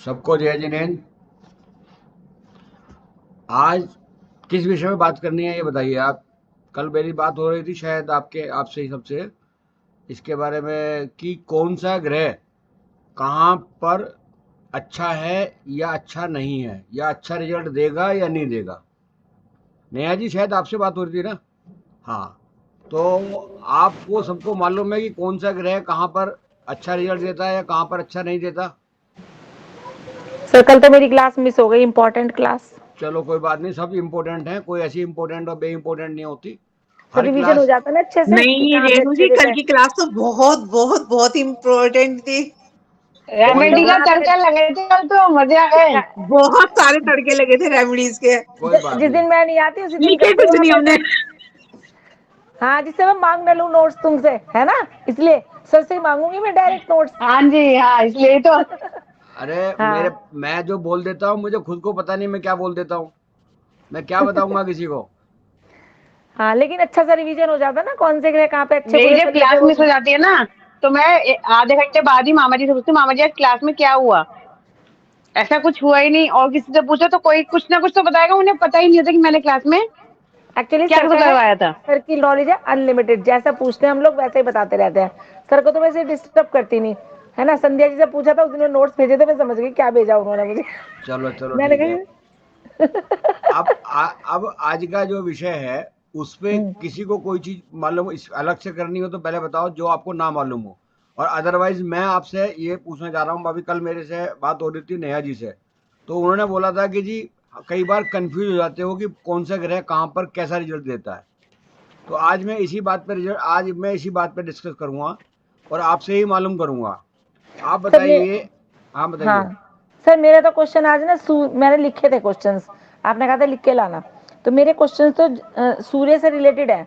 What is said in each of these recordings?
सबको जय जिनेंद्र। आज किस विषय में बात करनी है ये बताइए आप। कल मेरी बात हो रही थी शायद आपके आपसे ही सबसे इसके बारे में कि कौन सा ग्रह कहाँ पर अच्छा है या अच्छा नहीं है या अच्छा रिजल्ट देगा या नहीं देगा। नेहा जी शायद आपसे बात हो रही थी ना। हाँ, तो आपको सबको मालूम है कि कौन सा ग्रह कहाँ पर अच्छा रिजल्ट देता है या कहाँ पर अच्छा नहीं देता। सर कल तो मेरी क्लास मिस हो गई, इम्पोर्टेंट क्लास। चलो कोई बात नहीं, सब इम्पोर्टेंट हैं, कोई ऐसी इम्पोर्टेंट और बे इम्पोर्टेंट नहीं होती। सर हर रिवीजन हो क्लास। जाता ना अच्छे से कि नहीं कहाँ पे रेणु अच्छे जी, देता कल है। की क्लास तो बहुत बहुत बहुत इम्पोर्टेंट थी। कोई रेमेडी का बात तड़का लगे थे कल तो मजे आ गए। बहुत सारे तड़के लगे थे रेमेडीज के। कोई बात जिस नहीं। दिन मैं नहीं आती उसी दिन लिखे करते हो कुछ आप नहीं हमने। ऐसा। हाँ, जिससे मैं मांग न लूं नोट्स तुमसे, है ना। इसलिए सर से ही मांगूंगी मैं डायरेक्ट नोट्स। हाँ जी, हाँ इसलिए तो। अरे मेरे हाँ। मैं जो बोल देता हूँ मुझे खुद को पता नहीं मैं क्या बोल देता हूँ। मैं क्या बताऊंगा किसी को। हाँ, लेकिन अच्छा सा रिवीजन हो जाता ना, कौन से ग्रह कहाँ पे अच्छे मेरी बुरे जब चल रहे थे क्लास वो मिस भी। हो जाती है ना, तो मैं आधे घंटे बाद ही मामा जी से पूछती हूँ, मामा जी आज क्लास में क्या हुआ। ऐसा कुछ हुआ ही नहीं, और किसी से पूछो तो कोई कुछ ना कुछ तो बताएगा, उन्हें पता ही नहीं होता कि मैंने क्लास में एक्चुअली क्या सर का है, करवाया था। सर की नॉलेज है अनलिमिटेड, जैसा पूछते हैं हम लोग वैसे ही बताते रहते हैं। सर को तो वैसे डिस्टर्ब करती नहीं, है ना। संध्या जी से पूछा था उस दिन नोट्स भेजे थे, मैं समझ गई क्या भेजा उन्होंने मुझे। चलो चलो मैंने ठीक है। कहा अब आज का जो विषय है उस पे किसी को कोई चीज मालूम इस अलग से करनी हो तो पहले बताओ जो आपको ना मालूम हो। और अदरवाइज मैं आपसे ये पूछना चाह रहा हूँ, अभी कल मेरे से बात हो रही थी नेहा जी से, तो उन्होंने बोला था कि जी कई बार कंफ्यूज हो जाते हो कि कौन सा ग्रह कहाँ पर कैसा रिजल्ट देता है। तो आज मैं इसी बात पे डिस्कस करूंगा और आपसे ही मालूम करूंगा। आप सर ये। बताइए। हाँ हाँ बताइए। सर, मेरे तो क्वेश्चन आज ना मैंने लिखे थे क्वेश्चंस। आपने कहा था लिख के लाना। तो मेरे क्वेश्चंस तो सूर्य से रिलेटेड है,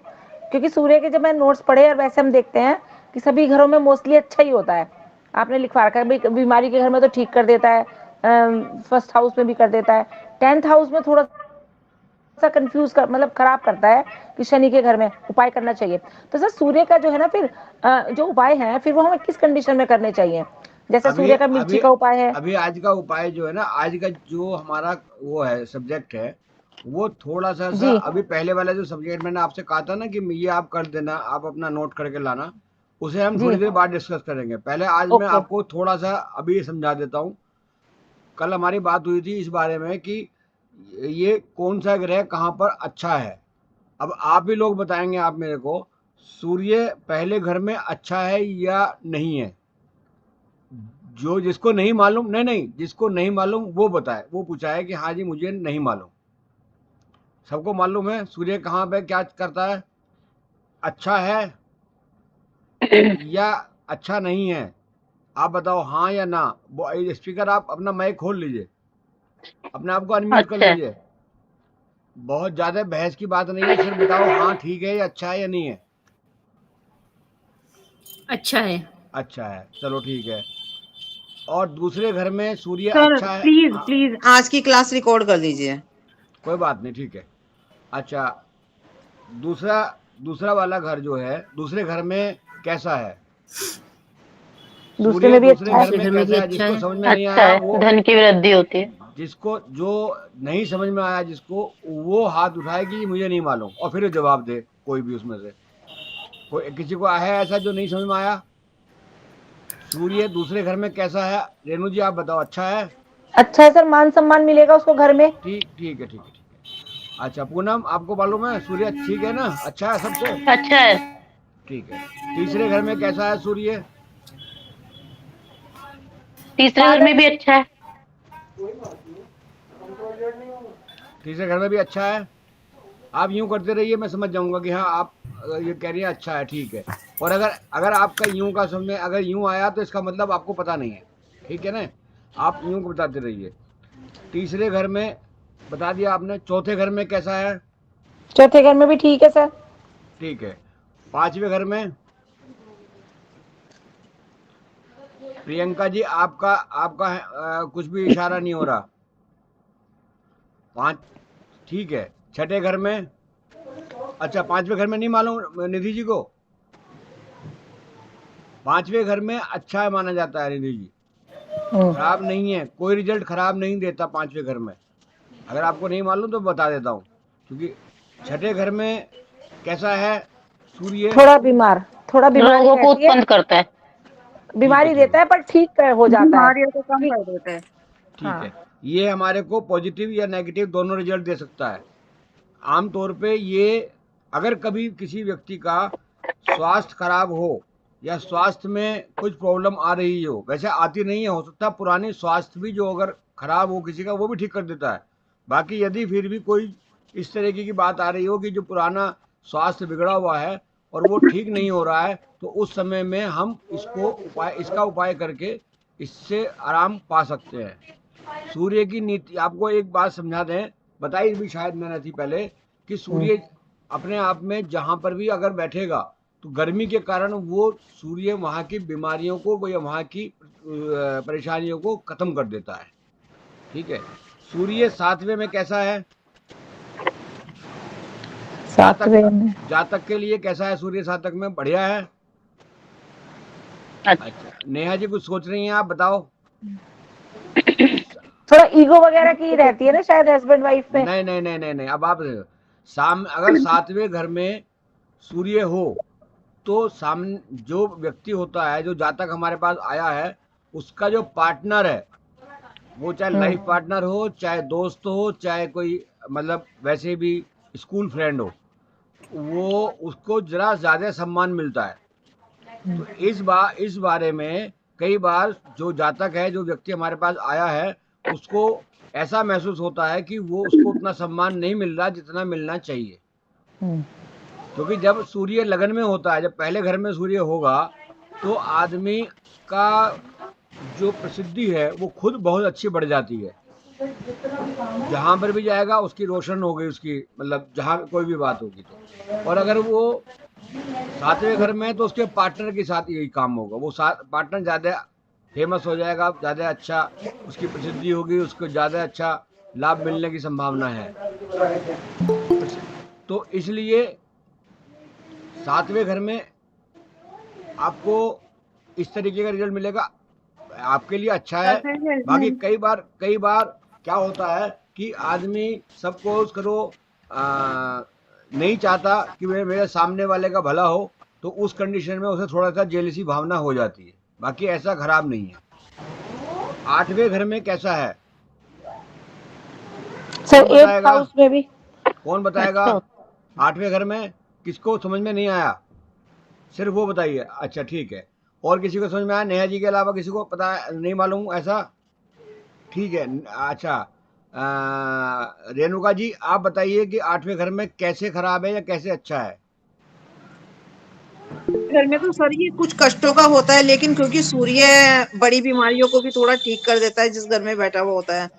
क्योंकि सूर्य के जब मैं नोट्स पढ़े और वैसे हम देखते हैं कि सभी घरों में मोस्टली अच्छा ही होता है। आपने लिखवा रखा है भाई, बीमारी के घर में तो ठीक कर देता है, फर्स्ट हाउस में भी कर देता है, 10th हाउस में थोड़ा सा कंफ्यूज कर मतलब खराब करता है कि शनि के घर में उपाय करना चाहिए। तो सर सूर्य का जो है ना, फिर जो उपाय है फिर वो हमें किस कंडीशन में करने चाहिए। जैसे अभी सूर्य का मिर्ची अभी का उपाय है। अभी आज का उपाय जो है ना, आज का जो हमारा वो है सब्जेक्ट है, वो थोड़ा सा जी। अभी पहले वाला जो सब्जेक्ट मैंने आपसे कहा था ना कि ये आप कर देना, आप अपना नोट करके लाना, उसे हम जी। थोड़ी देर बाद डिस्कस करेंगे। पहले आज मैं ओके। आपको थोड़ा सा अभी समझा देता हूँ। कल हमारी बात हुई थी इस बारे में कि ये कौन सा ग्रह कहाँ पर अच्छा है। अब आप ही लोग बताएंगे आप मेरे को, सूर्य पहले घर में अच्छा है या नहीं है। जो जिसको नहीं मालूम, नहीं नहीं, जिसको नहीं मालूम वो बताए, वो पूछा है कि हाँ जी मुझे नहीं मालूम। सबको मालूम है सूर्य कहाँ पे क्या करता है, अच्छा है या अच्छा नहीं है। आप बताओ हाँ या ना। वो स्पीकर आप अपना माइक खोल लीजिए, अपने आप को अनम्यूट कर अच्छा। लीजिए। बहुत ज्यादा बहस की बात नहीं है, सिर्फ बताओ हाँ ठीक है या अच्छा है या नहीं है। अच्छा है। अच्छा है, चलो ठीक है। और दूसरे घर में सूर्य सर अच्छा है। प्लीज हाँ, प्लीज आज की क्लास रिकॉर्ड कर लीजिए। कोई बात नहीं, ठीक है। अच्छा, दूसरा दूसरा वाला घर जो है, दूसरे घर में कैसा है। दूसरे सूर्य में भी दूसरे अच्छा है। घर दूसरे में घर में भी कैसा है, अच्छा जिसको है। समझ में नहीं अच्छा आया वो, है, धन की वृद्धि होती है। जिसको जो नहीं समझ में आया जिसको, वो हाथ उठाए कि मुझे नहीं मालूम और फिर जवाब दे कोई भी उसमें से। कोई किसी को है ऐसा जो नहीं समझ में आया। सूर्य दूसरे घर में कैसा है, रेणु जी आप बताओ। अच्छा है। अच्छा है सर, मान सम्मान मिलेगा उसको घर में। ठीक ठीक है, ठीक है, ठीक है। अच्छा पूनम, आपको मालूम है सूर्य ठीक है ना, अच्छा है सबसे। अच्छा है। ठीक है। तीसरे घर में कैसा है सूर्य। तीसरे घर में फादर। भी अच्छा है। तीसरे घर में भी अच्छा है। आप यूं करते रहिए, मैं समझ जाऊंगा कि हाँ आप ये कह रही है अच्छा है, ठीक है। और अगर अगर आपका यूं का समझ में अगर यूं आया तो इसका मतलब आपको पता नहीं है। ठीक है ना। आप यूं को बताते रहिए। तीसरे घर में बता दिया आपने। चौथे घर में कैसा है। चौथे घर में भी ठीक है सर। ठीक है। पांचवें घर में प्रियंका जी आपका आपका कुछ भी इशारा नहीं हो रहा। पांच। ठीक है। छठे घर में। अच्छा, पांचवें घर में नहीं मालूम निधि जी को। पांचवें घर में अच्छा है माना जाता है निधि जी। खराब नहीं है, कोई रिजल्ट खराब नहीं देता 5वें घर में। अगर आपको नहीं मालूम तो बता देता हूँ, क्योंकि छठे घर में कैसा है सूर्य, थोड़ा बीमारी लोगों को रहती है, उत्पन्न करता है। बीमारी ठीक देता है, है पर ठीक हो जाता है। बीमारियों को कम ठीक कर देता है। ठीक हाँ है। ये हमारे को पॉजिटिव या नेगेटिव दोनों रिजल्ट दे सकता है। आमतौर पे ये, अगर कभी किसी व्यक्ति का स्वास्थ्य खराब हो या स्वास्थ्य में कुछ प्रॉब्लम आ रही हो, वैसे आती नहीं है, हो सकता है पुरानी स्वास्थ्य भी जो अगर खराब हो किसी का वो भी ठीक कर देता है। बाकी यदि फिर भी कोई इस तरीके की बात आ रही हो कि जो पुराना स्वास्थ्य बिगड़ा हुआ है और वो ठीक नहीं हो रहा है, तो उस समय में हम इसका उपाय करके इससे आराम पा सकते हैं। सूर्य की नीति आपको एक बात समझा दें, बताई भी शायद मैंने थी पहले, कि सूर्य अपने आप में जहां पर भी अगर बैठेगा तो गर्मी के कारण वो सूर्य वहां की बीमारियों को या वहां की परेशानियों को खत्म कर देता है। ठीक है। सूर्य 7वें में कैसा है? जातक के लिए कैसा है सूर्य? जातक में बढ़िया है। अच्छा, नेहा जी कुछ सोच रही हैं आप, बताओ। थोड़ा ईगो वगैरह की रहती है ना शायद हस्बैंड वाइफ में। नहीं नहीं नहीं नहीं नहीं, अब आप अगर 7वें घर में सूर्य हो तो सामने जो व्यक्ति होता है, जो जातक हमारे पास आया है, उसका जो पार्टनर है, वो चाहे लाइफ पार्टनर हो, चाहे दोस्त हो, चाहे कोई मतलब वैसे भी स्कूल फ्रेंड हो, वो उसको जरा ज्यादा सम्मान मिलता है। तो इस बारे में कई बार जो जातक है, जो व्यक्ति हमारे पास आया है, उसको ऐसा महसूस होता है कि वो उसको उतना सम्मान नहीं मिल रहा जितना मिलना चाहिए। क्योंकि जब सूर्य लगन में होता है, जब पहले घर में सूर्य होगा, तो आदमी का जो प्रसिद्धि है वो खुद बहुत अच्छी बढ़ जाती है। जहां पर भी जाएगा उसकी रोशन हो गई, उसकी मतलब जहां कोई भी बात होगी तो। और अगर वो 7वें घर में है तो उसके पार्टनर के साथ यही काम होगा, वो पार्टनर ज्यादा फेमस हो जाएगा, ज्यादा अच्छा उसकी प्रसिद्धि होगी, उसको ज्यादा अच्छा लाभ मिलने की संभावना है। तो इसलिए 7वें घर में आपको इस तरीके का रिजल्ट मिलेगा, आपके लिए अच्छा है। बाकी कई बार क्या होता है कि आदमी सपोज करो नहीं चाहता कि मेरे सामने वाले का भला हो, तो उस कंडीशन में उसे थोड़ा सा जेलसी भावना हो जाती है। बाकी ऐसा खराब नहीं है। 8वें घर में कैसा है सर? कौन 8th बताएगा? हाउस में भी कौन बताएगा? 8वें घर में किसको समझ में नहीं आया? सिर्फ वो बताइए। अच्छा ठीक है, और किसी को समझ में आया? नेहा जी के अलावा किसी को पता नहीं मालूम ऐसा? ठीक है। अच्छा, रेणुका जी आप बताइए कि 8वें घर में कैसे खराब है या कैसे अच्छा है? घर में तो सर ये कुछ कष्टों का होता है, लेकिन क्योंकि सूर्य बड़ी बीमारियों को भी थोड़ा ठीक कर देता है जिस घर में बैठा हुआ होता है।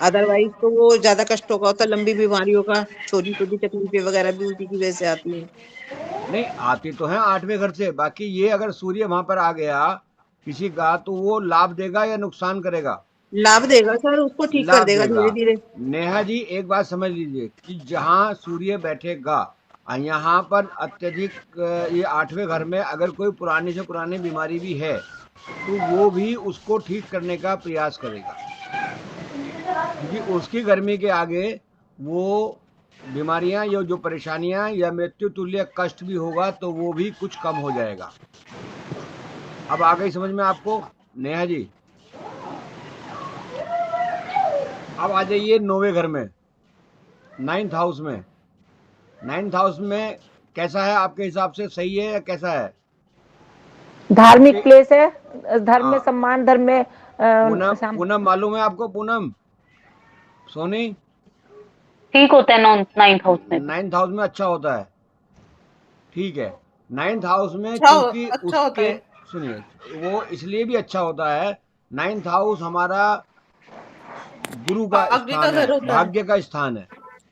अदरवाइज तो वो ज्यादा कष्टों का होता है, लंबी बीमारियों का, छोटी छोटी तकलीफें वगैरह भी उसी की वजह से आती है। नहीं आती तो है 8वें घर से, बाकी ये अगर सूर्य वहां पर आ गया किसी का, तो वो लाभ देगा या नुकसान करेगा? लाभ देगा सर, उसको ठीक कर लाभ देगा देगा। धीरे धीरे। नेहा जी एक बात समझ लीजिए कि जहां सूर्य बैठेगा, यहाँ पर अत्यधिक ये 8वें घर में अगर कोई पुरानी से पुरानी बीमारी भी है, तो वो भी उसको ठीक करने का प्रयास करेगा, क्योंकि उसकी गर्मी के आगे वो बीमारियां या जो परेशानियां या मृत्यु तुल्य कष्ट भी होगा तो वो भी कुछ कम हो जाएगा। अब आ गई समझ में आपको नेहा जी? अब आ जाइए 9वें घर में, 9th हाउस में। 9th हाउस में कैसा है आपके हिसाब से? सही है या कैसा है? धार्मिक प्लेस है, धर्म में हाँ, सम्मान, धर्म में पूनम मालूम है आपको? पूनम सोनी, ठीक होता है 9th हाउस में। 9th हाउस में अच्छा होता है। ठीक है। 9th हाउस में अच्छा क्योंकि अच्छा होता उसके, है। सुनिए, वो इसलिए भी अच्छा होता है, 9th हाउस हमारा गुरु का भाग्य का स्थान है, घर होता है। भाग्य का स्थान है।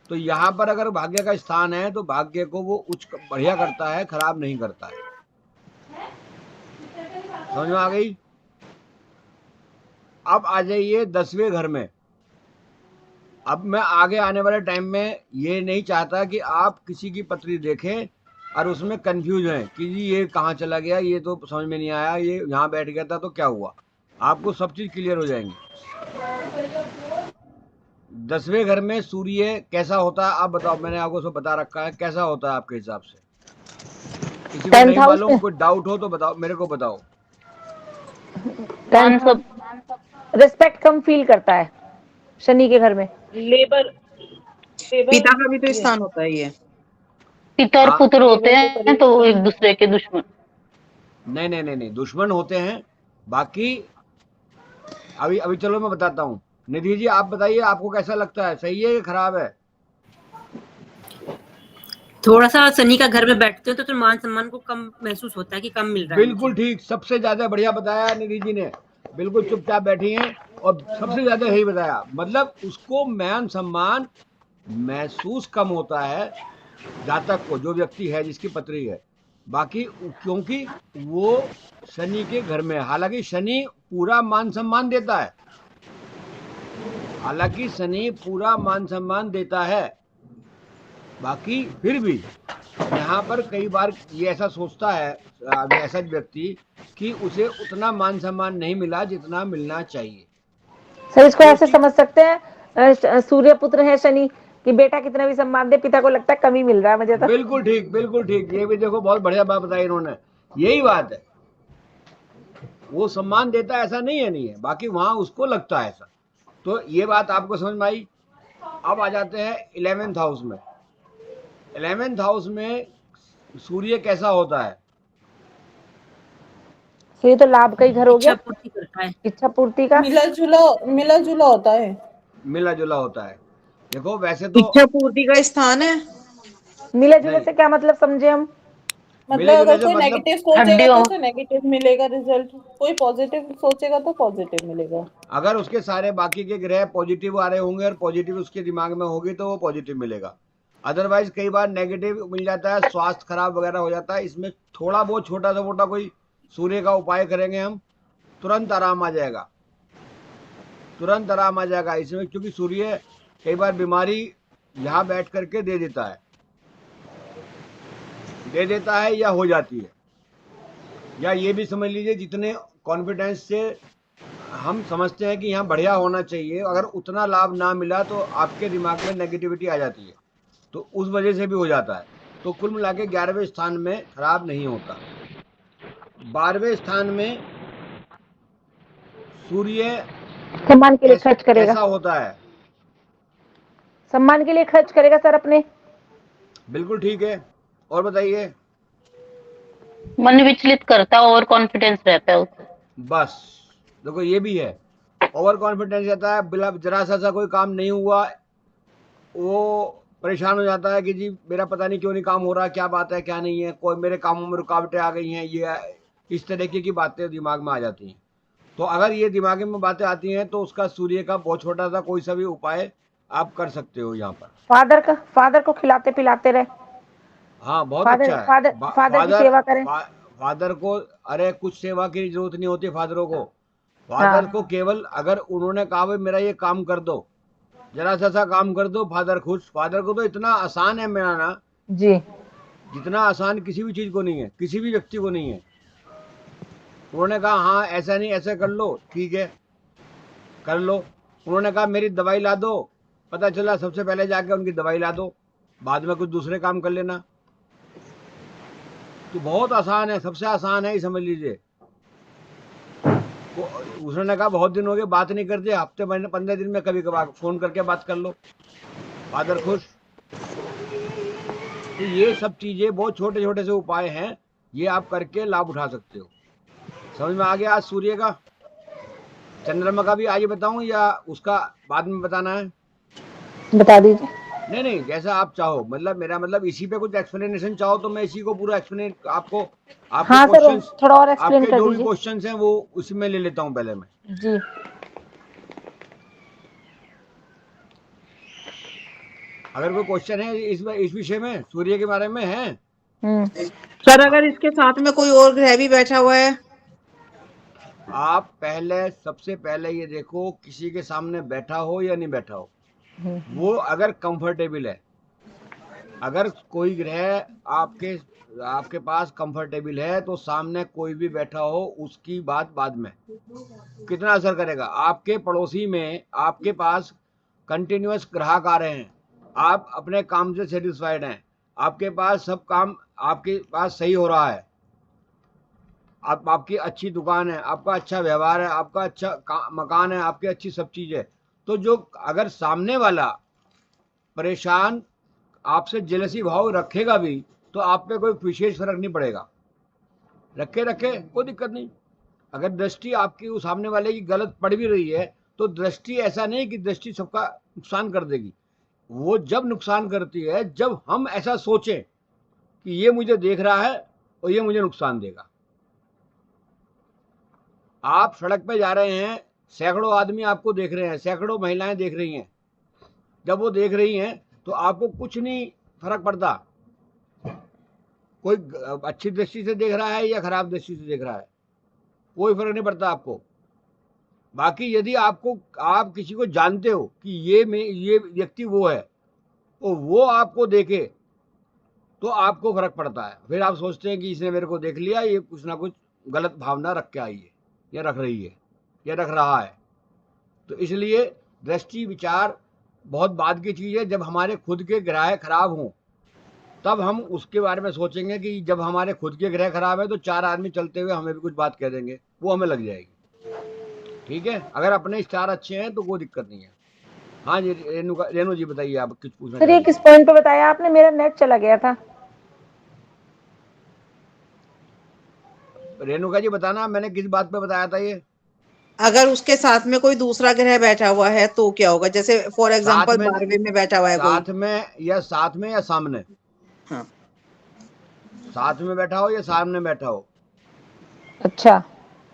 तो यहाँ पर अगर भाग्य का स्थान है तो भाग्य को वो उच्च बढ़िया करता है, खराब नहीं करता है। समझ में आ गई? अब आ जाइए 10वें घर में। अब मैं आगे आने वाले टाइम में ये नहीं चाहता कि आप किसी की पत्री देखें और उसमें कंफ्यूज हैं कि जी ये कहाँ चला गया, ये तो समझ में नहीं आया, ये यहाँ बैठ गया था तो क्या हुआ। आपको सब चीज क्लियर हो जाएंगी। 10वें घर में सूर्य कैसा होता है आप बताओ, मैंने आपको सब बता रखा है कैसा होता है आपके हिसाब से। किसी को 10th नहीं हाउस मालूम, में, कोई डाउट हो तो बताओ, मेरे को बताओ। 10th मान हाउस सब रिस्पेक्ट कम फील करता है शनि के घर में। लेबर पिता लेबर का भी तो ये स्थान होता है ये। पिता और हाँ, पुत्र होते लेबर के हैं करीब तो वो होता एक है। दूसरे के दुश्मन। नहीं नहीं नहीं नहीं, दुश्मन होते हैं। बाकी अभी अभी चलो मैं बताता हूँ। निधि जी आप बताइए, आपको कैसा लगता है, सही है या खराब है? थोड़ा सा शनि का घर में बैठते हो तो मान सम्मान को कम महसूस होता है कि कम मिल रहा है मुझे। बिल्कुल ठीक, सबसे ज्यादा बढ़िया बताया निधि जी ने। बिल्कुल चुपचाप बैठी हैं और सबसे ज्यादा यही बताया, मतलब उसको मान सम्मान महसूस कम होता है जातक को, जो व्यक्ति है जिसकी पत्री है। बाकी क्योंकि वो शनि के घर में है। हालांकि शनि पूरा मान सम्मान देता है, हालांकि शनि पूरा मान सम्मान देता है, बाकी फिर भी यहाँ पर कई बार ये ऐसा सोचता है ऐसा व्यक्ति कि उसे उतना मान सम्मान नहीं मिला जितना मिलना चाहिए। सर इसको वो ऐसे चीज समझ सकते हैं, सूर्य पुत्र है शनि, कि बेटा कितना भी सम्मान दे पिता को लगता है कम ही मिल रहा है मुझे तो। बिल्कुल ठीक, बिल्कुल ठीक, ये भी देखो बहुत बढ़िया बात बताई इन्होंने। यही बात है, वो सम्मान देता है ऐसा नहीं है, नहीं है, बाकी वहां उसको लगता है ऐसा। तो ये बात आपको समझ में आई। अब आ जाते हैं 11th हाउस में। 11th हाउस में सूर्य कैसा होता है? तो ये तो लाभ का ही घर हो इच्छा गया, पूर्ति करता है। इच्छा पूर्ति का। मिला जुला होता है। मिला जुला होता है। देखो वैसे तो इच्छा पूर्ति का स्थान है। मिले जुले नहीं, से क्या मतलब समझे हम? मिले मतलब जुले अगर से कोई मतलब नेगेटिव सोचेगा तो हड्डियों। उसे नेगेटिव मिलेगा रिजल्ट, कोई पॉजिटिव सोचेगा तो पॉजिटिव मिलेगा। अगर उसके सारे बाकी के ग्रह पॉजिटिव आ रहे होंगे और पॉजिटिव उसके दिमाग में होगी तो वो पॉजिटिव मिलेगा। अदरवाइज कई बार नेगेटिव मिल जाता है, स्वास्थ्य खराब वगैरह हो जाता है। इसमें थोड़ा बहुत छोटा सा मोटा कोई सूर्य का उपाय करेंगे हम, तुरंत आराम आ जाएगा, तुरंत आराम आ जाएगा इसमें। क्योंकि सूर्य कई बार बीमारी यहाँ बैठ करके दे देता है या हो जाती है। या ये भी समझ लीजिए जितने कॉन्फिडेंस से हम समझते हैं कि यहाँ बढ़िया होना चाहिए, अगर उतना लाभ ना मिला तो आपके दिमाग में नेगेटिविटी आ जाती है, तो उस वजह से भी हो जाता है। तो कुल मिला के 11वें स्थान में खराब नहीं होता। 12वें स्थान में सूर्य सम्मान के लिए खर्च करेगा, कैसा होता है? सम्मान के लिए खर्च करेगा सर अपने। बिल्कुल ठीक है, और बताइए। मन विचलित करता है और कॉन्फिडेंस रहता है उससे। बस देखो ये भी है, ओवर कॉन्फिडेंस रहता है, बिला जरा सा कोई काम नहीं हुआ वो परेशान हो जाता है कि जी मेरा पता नहीं क्यों नहीं काम हो रहा, क्या बात है क्या नहीं है, कोई मेरे कामों में रुकावटें आ गई हैं, ये इस तरीके की बातें दिमाग में आ जाती हैं। तो अगर ये दिमाग में बातें आती हैं तो उसका सूर्य का बहुत छोटा सा कोई सा भी उपाय आप कर सकते हो यहाँ पर। फादर को खिलाते पिलाते रहे, हाँ बहुत फादर अच्छा है। फादर फादर की फादर सेवा करें। फादर को, अरे कुछ सेवा की जरूरत नहीं होती फादरों को। फादर को हाँ केवल अगर उन्होंने कहा भाई मेरा ये काम कर दो, जरा सा काम कर दो, फादर खुश। फादर को तो इतना आसान है मिलाना, जी। जितना आसान किसी भी चीज को नहीं है, किसी भी व्यक्ति को नहीं है। उन्होंने कहा हाँ ऐसा नहीं ऐसे कर लो, ठीक है कर लो। उन्होंने कहा मेरी दवाई ला दो, पता चला सबसे पहले जाके उनकी दवाई ला दो, बाद में कुछ दूसरे काम कर लेना। तो बहुत आसान है, सबसे आसान है ये समझ लीजिए। उसने कहा बहुत दिन हो गए बात नहीं करते, हफ्ते महीने 15 दिन में कभी कभार फोन करके बात कर लो, फादर खुश। तो ये सब चीजें बहुत छोटे छोटे से उपाय हैं, ये आप करके लाभ उठा सकते हो। समझ में आ गया आज सूर्य का? चंद्रमा का भी आज बताऊं या उसका बाद में बताना है? बता दीजिए। नहीं नहीं, जैसा आप चाहो, मतलब मेरा मतलब इसी पे कुछ एक्सप्लेनेशन चाहो तो मैं इसी को पूरा एक्सप्लेन आपको, आपके हाँ सर क्वेश्चंस, थोड़ा और एक्सप्लेन आपके कर जो भी दीजिए। क्वेश्चंस हैं वो उसी में ले लेता हूं पहले मैं। जी। अगर कोई क्वेश्चन है इस विषय में, सूर्य के बारे में है? सर अगर इसके साथ में कोई और ग्रह भी बैठा हुआ है? आप पहले सबसे पहले ये देखो किसी के सामने बैठा हो या नहीं बैठा हो, वो अगर कंफर्टेबल है अगर कोई ग्रह आपके पास कंफर्टेबल है तो सामने कोई भी बैठा हो उसकी बात बाद में। कितना असर करेगा? आपके पड़ोसी में आपके पास कंटिन्यूअस ग्राहक आ रहे हैं, आप अपने काम से सेटिस्फाइड हैं, आपके पास सब काम आपके पास सही हो रहा है, आपकी अच्छी दुकान है, आपका अच्छा व्यवहार है, आपका अच्छा मकान है, आपकी अच्छी सब चीज़ है, तो जो अगर सामने वाला परेशान आपसे जेलसी भाव रखेगा भी तो आप पे कोई विशेष फर्क नहीं पड़ेगा। रखे रखे कोई दिक्कत नहीं। अगर दृष्टि आपकी उस सामने वाले की गलत पड़ भी रही है तो दृष्टि ऐसा नहीं कि दृष्टि सबका नुकसान कर देगी। वो जब नुकसान करती है जब हम ऐसा सोचें कि ये मुझे देख रहा है और ये मुझे नुकसान देगा। आप सड़क पे जा रहे हैं, सैकड़ों आदमी आपको देख रहे हैं, सैकड़ों महिलाएं देख रही हैं। जब वो देख रही हैं तो आपको कुछ नहीं फर्क पड़ता, कोई अच्छी दृष्टि से देख रहा है या खराब दृष्टि से देख रहा है, कोई फर्क नहीं पड़ता आपको। बाकी यदि आप किसी को जानते हो कि ये व्यक्ति वो है तो वो आपको देखे तो आपको फर्क पड़ता है। फिर आप सोचते हैं कि इसने मेरे को देख लिया, ये कुछ ना कुछ गलत भावना रख के आई है या रख रही है या रख रहा है। तो इसलिए दृष्टि विचार बहुत बाद की चीज़ है। जब हमारे खुद के ग्रह खराब हों तब हम उसके बारे में सोचेंगे कि जब हमारे खुद के ग्रह खराब है तो 4 आदमी चलते हुए हमें भी कुछ बात कह देंगे, वो हमें लग जाएगी। ठीक है, अगर अपने स्टार अच्छे हैं तो कोई दिक्कत नहीं है। हाँ जी रेणु जी बताइए, आप कुछ पूछना सर ये किस पॉइंट पे बताया आपने? मेरा नेट चला गया था। रेणुका जी बताना मैंने किस बात पे बताया था ये। अगर उसके साथ में कोई दूसरा ग्रह बैठा हुआ है तो क्या होगा? जैसे फॉर एग्जांपल 12वें में बैठा हुआ है कोई। साथ में या सामने? हाँ, साथ में बैठा हो या सामने बैठा हो। अच्छा,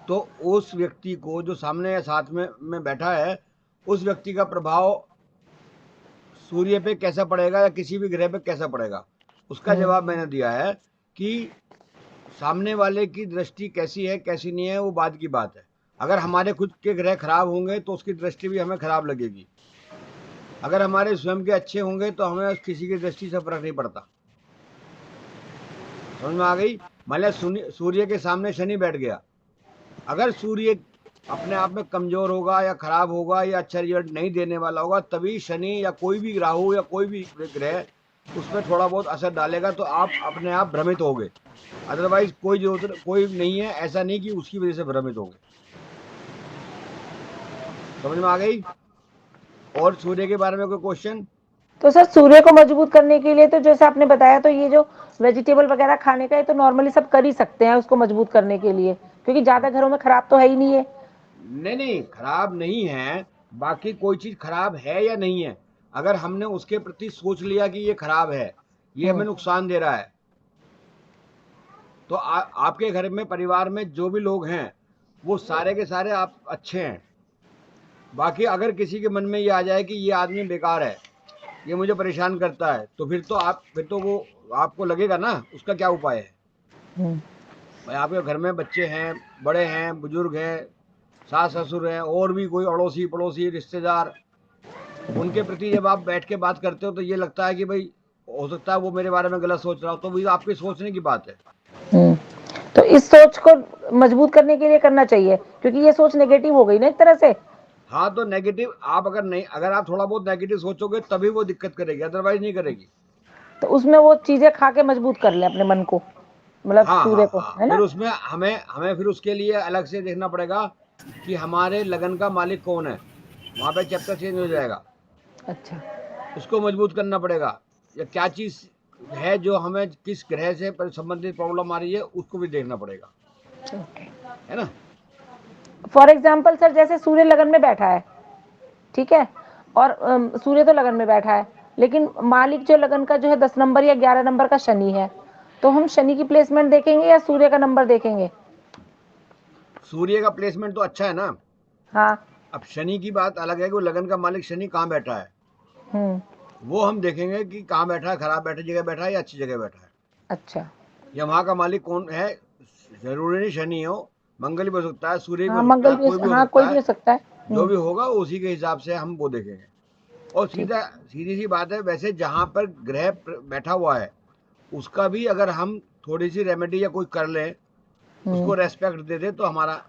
तो उस व्यक्ति को जो सामने या साथ में बैठा है उस व्यक्ति का प्रभाव सूर्य पे कैसा पड़ेगा या किसी भी ग्रह पे कैसा पड़ेगा, उसका जवाब मैंने दिया है कि सामने वाले की दृष्टि कैसी है कैसी नहीं है वो बाद की बात है। अगर हमारे खुद के ग्रह खराब होंगे तो उसकी दृष्टि भी हमें खराब लगेगी। अगर हमारे स्वयं के अच्छे होंगे तो हमें किसी की दृष्टि से फर्क नहीं पड़ता। समझ में आ गई? मान लिया सूर्य के सामने शनि बैठ गया, अगर सूर्य अपने आप में कमजोर होगा या खराब होगा या अच्छा रिजल्ट नहीं देने वाला होगा तभी शनि या कोई भी राहु या कोई भी ग्रह उसमें थोड़ा बहुत असर डालेगा तो आप अपने आप भ्रमित होगे। अदरवाइज कोई नहीं है, ऐसा नहीं कि उसकी वजह से भ्रमित होगे। समझ में आ गई? और सूर्य के बारे में कोई क्वेश्चन? तो सर सूर्य को मजबूत करने के लिए तो जैसे आपने बताया तो ये जो वेजिटेबल वगैरह खाने का है तो नॉर्मली सब कर ही सकते हैं उसको मजबूत करने के लिए, क्योंकि ज्यादा घरों में खराब तो है ही नहीं है। नहीं खराब नहीं है। बाकी कोई चीज खराब है या नहीं है, अगर हमने उसके प्रति सोच लिया कि ये खराब है, ये हमें नुकसान दे रहा है, तो आपके घर में परिवार में जो भी लोग हैं वो सारे के सारे आप अच्छे हैं। बाकी अगर किसी के मन में ये आ जाए कि ये आदमी बेकार है, ये मुझे परेशान करता है, तो फिर तो वो आपको लगेगा ना उसका क्या उपाय है। भाई आपके घर में बच्चे हैं, बड़े हैं, बुजुर्ग हैं, सास ससुर हैं, और भी कोई अड़ोसी पड़ोसी रिश्तेदार, उनके प्रति जब आप बैठ के बात करते हो तो ये लगता है कि भाई हो सकता है वो मेरे बारे में गलत सोच रहा हो, तो भी आपकी सोचने की बात है। तो इस सोच को मजबूत करने के लिए करना चाहिए, क्योंकि ये सोच नेगेटिव हो गई ना एक तरह से। हाँ, तो नेगेटिव आप अगर आप थोड़ा बहुत नेगेटिव सोचोगे तभी वो दिक्कत करेगी, अदरवाइज नहीं करेगी। तो उसमें वो चीजें खा के मजबूत कर ले अपने मन को, मतलब सूर्य को, है ना? फिर उसमें हमें फिर उसके लिए अलग से देखना पड़ेगा कि हमारे लगन का मालिक कौन है, वहाँ पे चैप्टर चेंज हो जाएगा। अच्छा, उसको मजबूत करना पड़ेगा, या क्या चीज है जो हमें किस ग्रह से संबंधित प्रॉब्लम आ रही है उसको भी देखना पड़ेगा, है ना? फॉर एग्जाम्पल सर जैसे सूर्य लगन में बैठा है, ठीक है, और सूर्य तो लगन में बैठा है, लेकिन मालिक जो लगन का जो है 10 नंबर या 11 नंबर का शनि है, तो हम शनि की प्लेसमेंट देखेंगे या सूर्य का नंबर देखेंगे? सूर्य का प्लेसमेंट तो अच्छा है ना। हाँ, अब शनि की बात अलग है कि वो लगन का मालिक शनि कहाँ बैठा है, वो हम देखेंगे कि कहाँ बैठा है, खराब बैठे जगह बैठा है या अच्छी जगह बैठा है। अच्छा, या वहाँ का मालिक कौन है, जरूरी नहीं शनि हो, मंगल भी हो सकता है, सूर्य भी हाँ हो सकता मंगल है, भी, कोई भी हो हाँ सकता कोई भी है, हो सकता है। जो भी होगा उसी के हिसाब से हम वो देखेंगे। और सीधी सी बात है, वैसे जहाँ पर ग्रह बैठा हुआ है उसका भी अगर हम थोड़ी सी रेमेडी या कोई कर लें, उसको रेस्पेक्ट दे दे, तो हमारा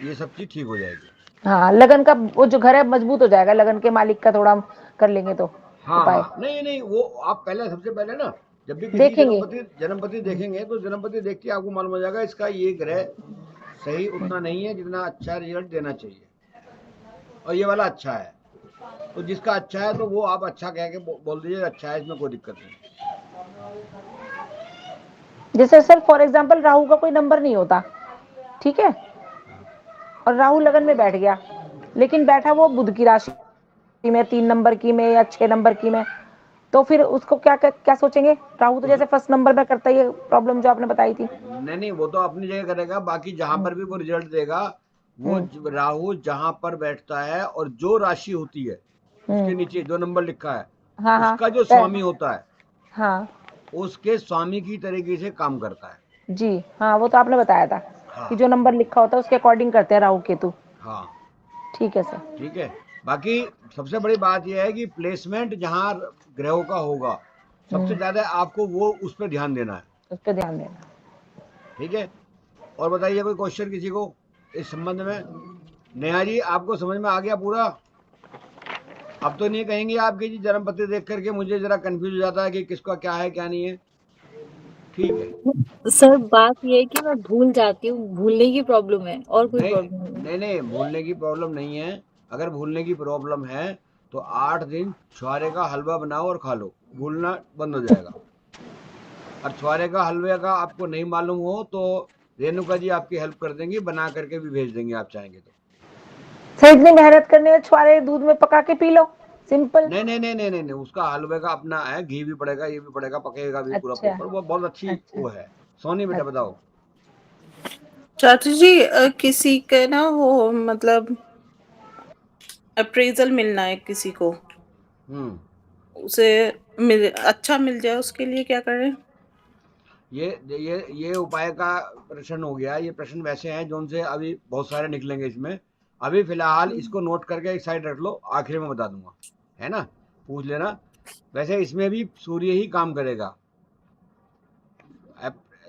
ये सब चीज ठीक हो जाएगी। हाँ, लगन का वो जो घर है मजबूत हो जाएगा, लगन के मालिक का थोड़ा हम कर लेंगे तो हाँ उपाय हाँ, नहीं वो आप पहले सबसे पहले ना जब भी किसी देखेंगे। जन्मपति देखेंगे तो जन्मपति देख के आपको मालूम हो जाएगा इसका ये ग्रह सही उतना नहीं है जितना अच्छा रिजल्ट देना चाहिए, और ये वाला अच्छा है। तो जिसका अच्छा है तो वो आप अच्छा कह के बोल दीजिए अच्छा है, इसमें कोई दिक्कत नहीं। जैसे सर फॉर एग्जांपल राहु का कोई नंबर नहीं होता, ठीक है, और राहु लगन में बैठ गया, लेकिन बैठा वो बुध की राशि में 3 नंबर की में या 6 नंबर की में, तो फिर उसको क्या सोचेंगे? राहु तो जैसे फर्स्ट नंबर में करता ही है प्रॉब्लम जो आपने बताई थी। नहीं वो तो अपनी जगह करेगा, बाकी जहां पर भी वो रिजल्ट देगा वो राहु जहां पर बैठता है और जो राशि होती है उसके नीचे जो नंबर लिखा है, हाँ उसका जो स्वामी होता है, हाँ उसके स्वामी की तरीके से काम करता है जी, हाँ वो तो आपने बताया था। हाँ। कि जो नंबर लिखा होता है उसके अकॉर्डिंग करते हैं राहु केतु। हाँ ठीक है सर। ठीक है। बाकी सबसे बड़ी बात यह है कि प्लेसमेंट जहाँ ग्रहों का होगा सबसे ज्यादा आपको वो उस पर ध्यान देना है, उस पर ध्यान देना। ठीक है। और बताइए कोई क्वेश्चन किसी को इस संबंध में? नेहा जी आपको समझ में आ गया पूरा? अब तो नहीं कहेंगे आपकी जी जन्मपत्र देख करके मुझे जरा कंफ्यूज हो जाता है कि किसका क्या है क्या नहीं है। ठीक है सर बात ये है कि मैं भूल जाती हूँ, भूलने की प्रॉब्लम है और कोई प्रॉब्लम नहीं। नहीं भूलने की प्रॉब्लम नहीं है। अगर भूलने की प्रॉब्लम है तो 8 दिन छुआरे का हलवा बनाओ और खा लो, भूलना बंद हो जाएगा। और छुआरे का हलवे का आपको नहीं मालूम हो तो रेणुका जी आपकी हेल्प कर देंगी, बना करके भी भेज देंगे आप चाहेंगे तो। सर इतनी मेहनत करने में छुआरे दूध में पका के पी लो, सिंपल। नहीं उसका हलवे का अपना है, घी भी पड़ेगा, ये भी पड़ेगा, पकेगा भी पूरा प्रॉपर, वो बहुत अच्छी वो है। सोनी बेटा बताओ। चाची जी किसी के ना वो मतलब अप्रेजल मिलना है किसी को, उसे अच्छा मिल जाए, उसके लिए क्या करें? ये उपाय का प्रश्न हो गया। ये प्रश्न वैसे हैं जो उनसे अभी बहुत सारे निकलेंगे इसमें। अभी फिलहाल इसको नोट करके एक साइड रख लो, आखिर में बता दूंगा, है ना, पूछ लेना। वैसे इसमें भी सूर्य ही काम करेगा।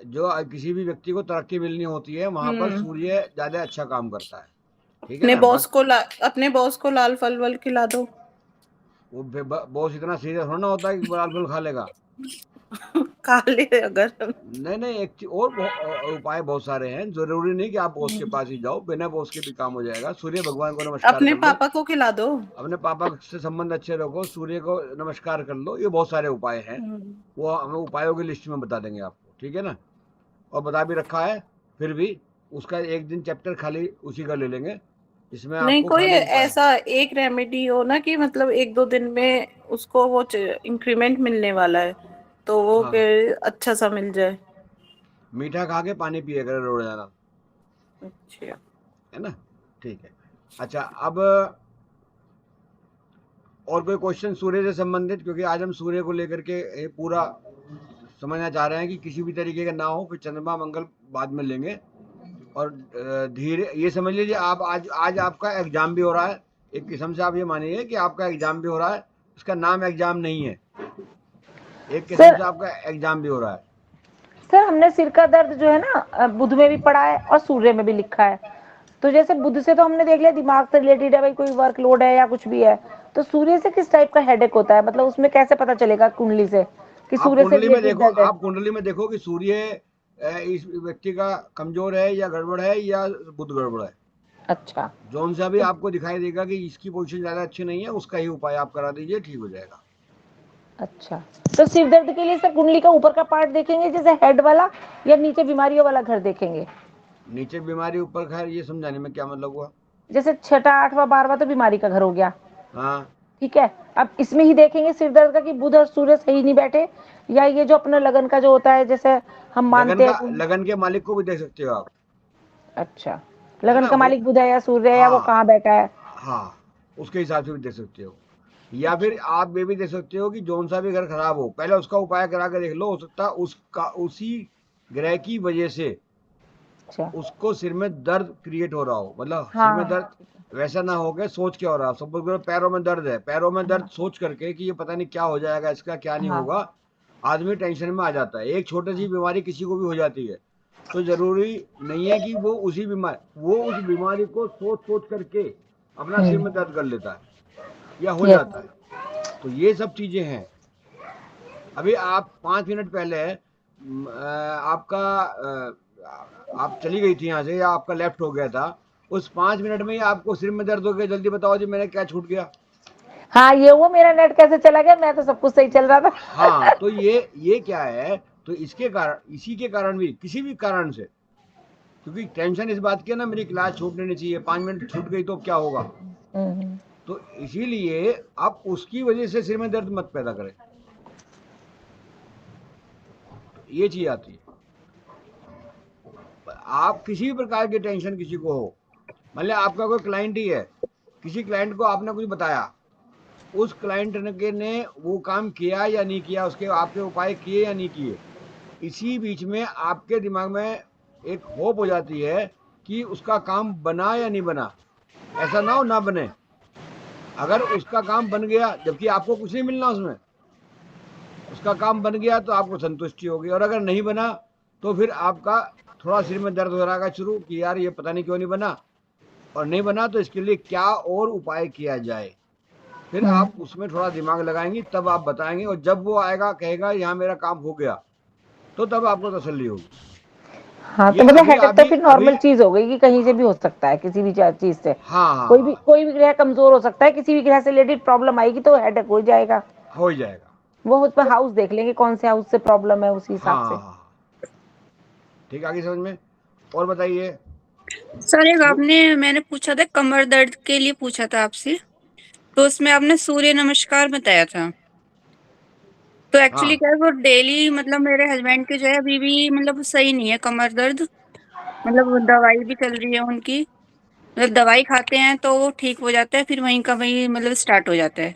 जो किसी भी व्यक्ति को तरक्की मिलनी होती है वहां पर सूर्य ज्यादा अच्छा काम करता है, ठीक है ना। अपने बॉस को लाल फल वल खिला दो। वो बॉस इतना सीरियस होना होता है कि लाल फल खा लेगा? खा ले अगर। नहीं एक और उपाय बहुत सारे हैं, जरूरी नहीं कि आप बॉस के पास ही जाओ, बिना बॉस के भी काम हो जाएगा। सूर्य भगवान को नमस्कार अपने कर लो, पापा को खिला दो, अपने पापा से संबंध अच्छे रखो, सूर्य को नमस्कार कर लो। ये बहुत सारे उपाय हैं, वो हमें उपायों की लिस्ट में बता देंगे आपको, ठीक है ना। और बता भी रखा है, फिर भी उसका एक दिन चैप्टर खाली उसी का ले लेंगे, इसमें नहीं आपको कोई ऐसा एक रेमेडी हो ना कि मतलब 1-2 दिन में उसको वो इंक्रीमेंट मिलने वाला है, तो वो अच्छा सा मिल जाए। मीठा खा के पानी पिए कर रोजाना, अच्छा है ना, ठीक है। अच्छा अब और कोई क्वेश्चन सूर्य से संबंधित? क्योंकि आज हम सूर्य को लेकर के पूरा समझना चाह रहे हैं कि किसी भी तरीके का ना हो, फिर चंद्रमा मंगल बाद में लेंगे। और धीरे ये समझ लीजिए आप आज आपका एग्जाम भी हो रहा है, एक किस्म से आप ये मानिए कि आपका एग्जाम भी हो रहा है। उसका नाम एग्जाम नहीं है, एक किस्म से आपका एग्जाम भी हो रहा है। सर हमने सिर का दर्द जो है ना बुध में भी पढ़ा है और सूर्य में भी लिखा है, तो जैसे बुध से तो हमने देख लिया दिमाग से रिलेटेड है, भाई कोई वर्कलोड है या कुछ भी है, तो सूर्य से किस टाइप का हेडेक होता है? मतलब उसमें कैसे पता चलेगा कुंडली से कि सूर्य से रिलेटेड दर्द है? आप कुंडली में देखो कि सूर्य इस व्यक्ति का कमजोर है या गड़बड़ है या बुध गड़बड़ है। अच्छा, जोन सा भी आपको दिखाई देगा कि इसकी पोजीशन ज्यादा अच्छी नहीं है, उसका ही उपाय आप करा दीजिए, ठीक हो जाएगा। अच्छा, तो सिर दर्द के लिए सर कुंडली का ऊपर का पार्ट देखेंगे जैसे हेड वाला, या नीचे बीमारियों वाला घर देखेंगे? नीचे बीमारी ऊपर घर, ये समझाने में क्या मतलब हुआ? जैसे 6वां 8वां 12वां तो बीमारी का घर हो गया, हाँ ठीक है। अब इसमें ही देखेंगे सिर दर्द का कि बुध और सूर्य सही नहीं बैठे, या ये जो अपना लगन का जो होता है जैसे हम मानते हैं लगन के मालिक को भी देख सकते हो आप। अच्छा, लगन का मालिक बुध है या सूर्य है, या वो कहाँ बैठा है? हाँ, उसके हिसाब से भी देख सकते हो। या फिर आप ये भी देख सकते हो कि जोन सा भी घर खराब हो, पहले उसका उपाय करा के देख लो, हो सकता है उसका उसी ग्रह की वजह से अच्छा उसको सिर में दर्द क्रिएट हो रहा हो, मतलब सिर हाँ में दर्द वैसा ना हो के सोच के हो रहा हो। सपोज करो पैरों में दर्द है, पैरों में दर्द हाँ सोच करके कि ये पता नहीं क्या हो जाएगा, इसका क्या नहीं हाँ होगा, आदमी टेंशन में आ जाता है। एक छोटी सी बीमारी किसी को भी हो जाती है, तो जरूरी नहीं है कि वो उस बीमारी को सोच सोच करके अपना सिर में दर्द कर लेता है या हो यस जाता है। तो ये सब चीजें हैं। अभी आप 5 मिनट पहले आप चली गई थी यहाँ से या आपका लेफ्ट हो गया था, उस 5 मिनट में ही आपको सिर में दर्द हो गया। जल्दी बताओ जी, मैंने क्या छूट गया? हाँ ये वो मेरा नेट कैसे चला गया, मैं तो सब कुछ सही चल रहा था। हाँ, तो ये क्या है, तो इसी के कारण भी, किसी भी कारण से, क्योंकि टेंशन इस बात की है ना, मेरी क्लास छूटनी नहीं चाहिए, 5 मिनट छूट गई तो क्या होगा। हम्म, तो इसीलिए आप उसकी वजह से सिर में दर्द मत पैदा करें, ये चीज आती है। आप किसी भी प्रकार की टेंशन किसी को हो, मान लिया आपका कोई क्लाइंट ही है, किसी क्लाइंट को आपने कुछ बताया, उस क्लाइंट ने वो काम किया या नहीं किया, उसके आपके उपाय किए या नहीं किए, इसी बीच में आपके दिमाग में एक होप हो जाती है कि उसका काम बना या नहीं बना। ऐसा ना हो ना बने। अगर उसका काम बन गया, जबकि आपको कुछ नहीं मिलना उसमें, उसका काम बन गया तो आपको संतुष्टि होगी, और अगर नहीं बना तो फिर आपका थोड़ा सिर में दर्द हो रहा है शुरू कि यार ये पता नहीं क्यों नहीं बना, और नहीं बना तो इसके लिए क्या और उपाय किया जाए। फिर आप उसमें थोड़ा दिमाग लगाएंगी, तब आप बताएंगे, और जब वो आएगा कहेगा यहाँ मेरा काम हो गया, तो तब आपको तसल्ली होगी। हाँ ये तो मतलब अभी हेडेक तो अभी फिर अभी नॉर्मल चीज हो गई कि कहीं से भी हो सकता है, किसी भी चीज से। हाँ हाँ हाँ, कोई भी ग्रह कमजोर हो सकता है, किसी भी ग्रह से रिलेटेड प्रॉब्लम आएगी तो हेडेक हो जाएगा। हो ही जाएगा। वो उस पर हाउस देख लेंगे कौन से हाउस से प्रॉब्लम है, उसी हिसाब हाँ से। हाँ हाँ, ठीक, आगे समझ में। और बताइए। सर एक सु- मैंने पूछा था कमर दर्द के लिए पूछा था आपसे, तो उसमें आपने सूर्य नमस्कार बताया था। तो एक्चुअली हाँ, क्या है वो डेली मतलब मेरे हस्बैंड के जो है अभी भी मतलब सही नहीं है कमर दर्द, मतलब वो दवाई भी चल रही है उनकी, मतलब दवाई खाते हैं तो वो ठीक हो जाता है, फिर वहीं का वहीं मतलब स्टार्ट हो जाता है।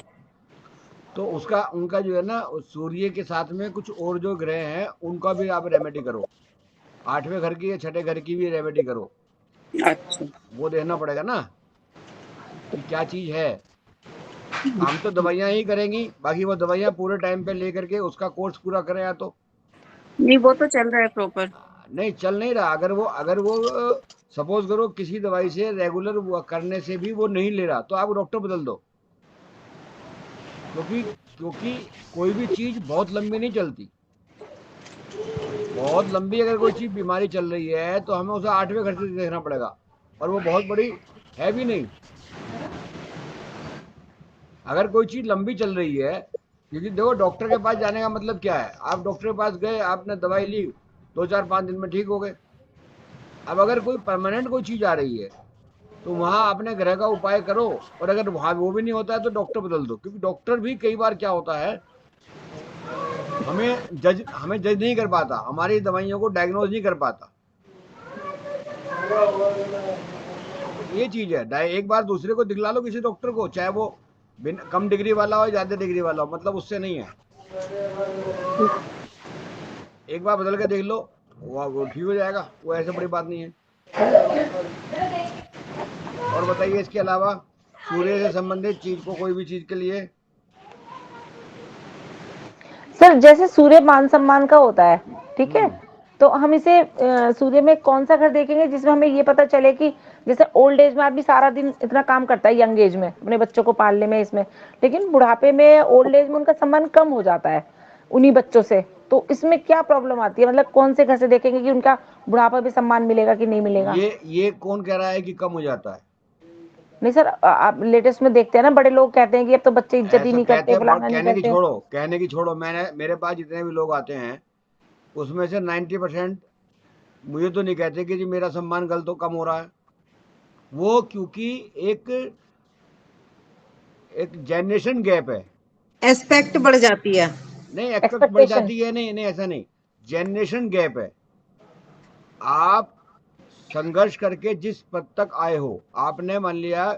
तो उसका उनका जो है ना, उस सूर्य के साथ में कुछ और जो ग्रह हैं उनका भी आप रेमेडी करो। 8वें घर की या 6ठे घर की भी रेमेडी करो। अच्छा। वो देखना पड़ेगा ना कि क्या चीज है। हम तो दवाइयां ही करेंगी, बाकी वो दवाइयां पूरे टाइम पे लेकर के उसका कोर्स पूरा करें, या तो नहीं वो तो चल रहा है प्रॉपर। नहीं चल नहीं रहा। अगर वो सपोज करो किसी दवाई से रेगुलर करने से भी वो नहीं ले रहा, तो आप डॉक्टर बदल दो। क्योंकि क्योंकि कोई भी चीज बहुत लंबी नहीं चलती। बहुत लंबी अगर कोई चीज बीमारी चल रही है तो हमें उसे 8वें घर से देखना पड़ेगा, और वो बहुत बड़ी है भी नहीं। अगर कोई चीज लंबी चल रही है, क्योंकि देखो डॉक्टर के पास जाने का मतलब क्या है, आप डॉक्टर के पास गए, आपने दवाई ली, 2 4 5 दिन में ठीक हो गए। अब अगर कोई परमानेंट कोई चीज आ रही है, तो वहां अपने ग्रह का उपाय करो, और अगर वहां वो भी नहीं होता है तो डॉक्टर बदल दो। क्योंकि डॉक्टर भी कई बार क्या होता है, हमें जज नहीं कर पाता, हमारी दवाइयों को डायग्नोज नहीं कर पाता। ये चीज है, एक बार दूसरे को दिखला लो किसी डॉक्टर को, चाहे वो कम डिग्री वाला हो, ज्यादा डिग्री वाला हो, मतलब उससे नहीं है। एक बार बदल के देख लो, वो ठीक हो जाएगा, वो ऐसे बड़ी बात नहीं है। और बताइए इसके अलावा सूर्य से संबंधित चीज को, कोई भी चीज के लिए। सर जैसे सूर्य मान सम्मान का होता है, ठीक है, तो हम इसे सूर्य में कौन सा घर देखेंगे जिसमें हमें ये पता चले कि जैसे ओल्ड एज में आदमी सारा दिन इतना काम करता है, यंग एज में अपने बच्चों को पालने में इसमें, लेकिन बुढ़ापे में ओल्ड एज में उनका सम्मान कम हो जाता है उन्हीं बच्चों से, तो इसमें क्या प्रॉब्लम आती है? मतलब कौन से घर से देखेंगे कि उनका बुढ़ापा भी सम्मान मिलेगा कि नहीं मिलेगा? ये कौन कह रहा है कि कम हो जाता है? नहीं सर, आप लेटेस्ट में देखते हैं ना, बड़े लोग कहते हैं कि अब तो बच्चे इज्जत ही ऐसा नहीं कहते करते, हैं, फलाना नहीं करते। कहने की छोड़ो। मेरे पास जितने भी लोग आते हैं उसमें से 90% मुझे तो नहीं कहते कि जी मेरा सम्मान गलत तो कम हो रहा है। वो क्योंकि एक एक जनरेशन गैप है। एस्पेक्ट बढ़ जाती है। नहीं, एक्सपेक्ट बढ़ एक्सपेक्टेशन। जाती है, नहीं नहीं ऐसा नहीं, जनरेशन गैप है। आप संघर्ष करके जिस पद तक आए हो, आपने मान लिया,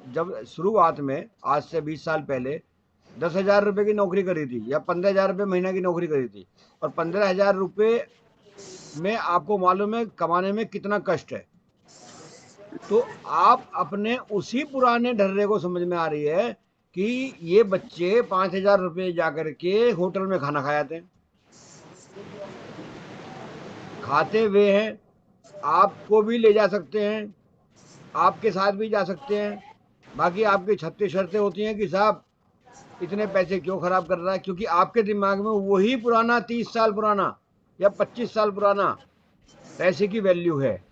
जब शुरुआत में आज से 20 साल पहले 10,000 रुपए की नौकरी करी थी, या 15,000 रुपये महीना की नौकरी करी थी, और 15,000 रुपये में आपको मालूम है कमाने में कितना कष्ट है, तो आप अपने उसी पुराने ढर्रे को समझ में आ रही है कि ये बच्चे 5,000 रुपये जाकर के होटल में खाना खाते हुए हैं, आपको भी ले जा सकते हैं, आपके साथ भी जा सकते हैं, बाकी आपकी 36 शर्तें होती हैं कि साहब इतने पैसे क्यों खराब कर रहा है, क्योंकि आपके दिमाग में वही पुराना 30 साल पुराना या 25 साल पुराना पैसे की वैल्यू है।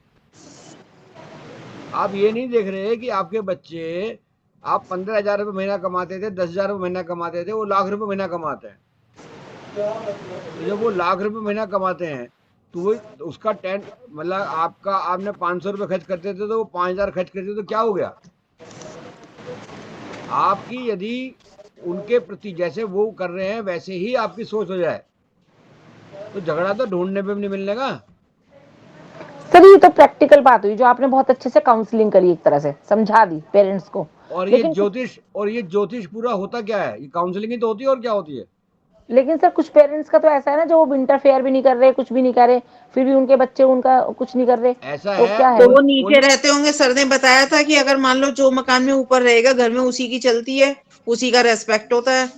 आप ये नहीं देख रहे कि आपके बच्चे, आप 15,000 रुपये महीना कमाते थे, 10,000 रुपये महीना कमाते थे, वो लाख रुपये महीना कमाते हैं। तो जब वो लाख रुपये महीना कमाते हैं तो वो उसका 10 मतलब आपका आपने 500 रुपये खर्च करते थे तो वो 5,000 खर्च करते तो क्या हो गया? आपकी यदि उनके प्रति जैसे वो कर रहे हैं वैसे ही आपकी सोच हो जाए तो झगड़ा तो ढूंढने पे भी नहीं मिलने का। सर ये तो प्रैक्टिकल बात हुई जो आपने बहुत अच्छे से काउंसलिंग करी, एक तरह से समझा दी पेरेंट्स को। और ये ज्योतिष पूरा होता क्या है? ये काउंसलिंग ही तो होती है, और क्या होती है? लेकिन सर कुछ पेरेंट्स का तो ऐसा है ना जो वो इंटरफेयर भी नहीं कर रहे, कुछ भी नहीं कर रहे, फिर भी उनके बच्चे उनका कुछ नहीं कर रहे। ऐसा तो है क्या है? तो वो नीचे रहते होंगे। सर ने बताया था कि अगर मान लो जो मकान में ऊपर रहेगा घर में उसी की चलती है, उसी का रेस्पेक्ट होता है।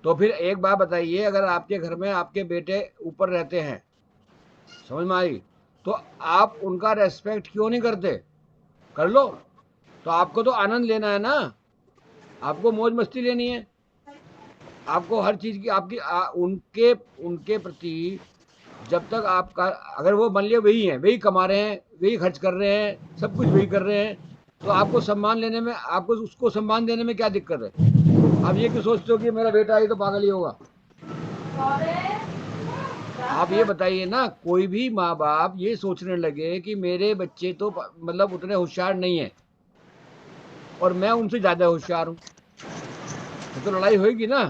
तो फिर एक बात बताइए, अगर आपके घर में आपके बेटे ऊपर रहते हैं, समझ में आई, तो आप उनका रेस्पेक्ट क्यों नहीं करते? कर लो। तो आपको तो आनंद लेना है ना, आपको मौज मस्ती लेनी है, आपको हर चीज की आपकी उनके प्रति जब तक आपका, अगर वो मान लिया वही है, वही कमा रहे हैं, वही खर्च कर रहे हैं, सब कुछ वही कर रहे हैं, तो आपको सम्मान लेने में, आपको उसको सम्मान देने में क्या दिक्कत है? आप ये क्यों सोचते हो कि मेरा बेटा है तो पागल ही होगा? आप ये बताइए ना, कोई भी माँ बाप ये सोचने लगे कि मेरे बच्चे तो मतलब उतने होशियार नहीं है और मैं उनसे ज्यादा होशियार हूँ, तो लड़ाई होगी ना।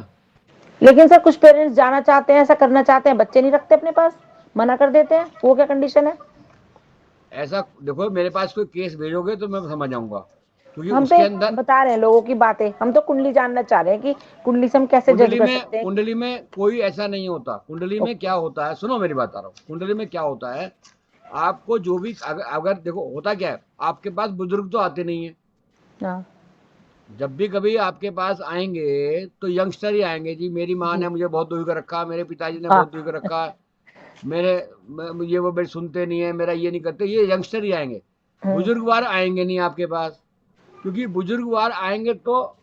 लेकिन सर कुछ पेरेंट्स जाना चाहते हैं, ऐसा करना चाहते हैं, बच्चे नहीं रखते अपने पास, मना कर देते हैं, वो क्या कंडीशन है? ऐसा देखो, मेरे पास कोई केस भेजोगे तो मैं समझ जाऊंगा, क्योंकि हम उसके तो अंदर बता रहे हैं लोगों की बातें, हम तो कुंडली जानना चाह रहे हैं कि कुंडली से हम कैसे जज कर सकते हैं। कुंडली में कोई ऐसा नहीं होता। कुंडली में क्या होता है, सुनो मेरी बात आ रहा हूँ। कुंडली में क्या होता है, आपको जो भी अगर देखो होता क्या है, आपके पास बुजुर्ग तो आते नहीं है। हाँ। जब भी कभी आपके पास आएंगे तो यंगस्टर ही आएंगे जी, मेरी माँ ने मुझे बहुत दुखी कर रखा, मेरे पिताजी ने बहुत दुखी कर रखा, ये वो मेरे सुनते नहीं है, मेरा ये नहीं करते, ये यंगस्टर ही आएंगे। बुजुर्गवार आएंगे नहीं आपके पास, क्योंकि बुजुर्गवार आएंगे तो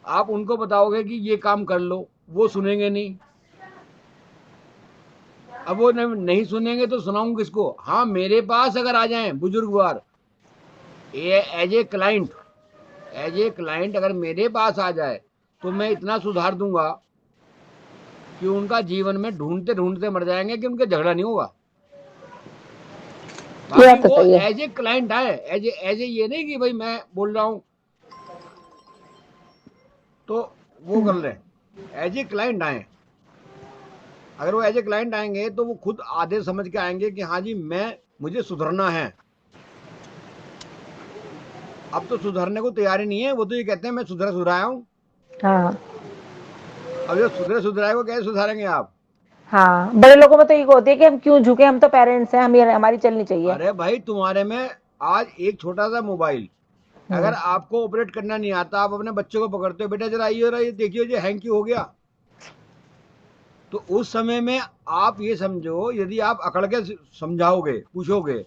आप उनको बताओगे कि ये काम कर लो, वो सुनेंगे नहीं। अब वो नहीं सुनेंगे तो सुनाऊं किसको? हाँ, मेरे पास अगर आ जाएं बुजुर्गवार एज ए क्लाइंट अगर मेरे पास आ जाए तो मैं इतना सुधार दूंगा कि उनका जीवन में ढूंढते ढूंढते मर जाएंगे कि उनका झगड़ा नहीं होगा। बाकी वो एज ए क्लाइंट आए, एज ए ये नहीं कि भाई मैं बोल रहा हूं तो वो कर ले, एज ए क्लाइंट आए। अगर वो एज ए क्लाइंट आएंगे तो वो खुद आधे समझ के आएंगे कि हाँ जी मुझे सुधरना है। अब तो सुधरने को तैयार ही नहीं है, वो तो ये कहते हैं मैं सुधराया हूँ। हाँ। अब जो सुधराए को कैसे सुधारेंगे आप? हाँ, बड़े लोगों में तो ये होती है कि हम क्यों झुके, हम तो पेरेंट्स हैं, हमारी चलनी चाहिए। अरे भाई, तुम्हारे में आज एक छोटा सा मोबाइल अगर आपको ऑपरेट करना नहीं आता, आप अपने बच्चे को पकड़ते हो, बेटा जरा ये देखिए जो हैंग क्यों हो गया, तो उस समय में आप ये समझो, यदि आप अकड़ के समझाओगे, पूछोगे,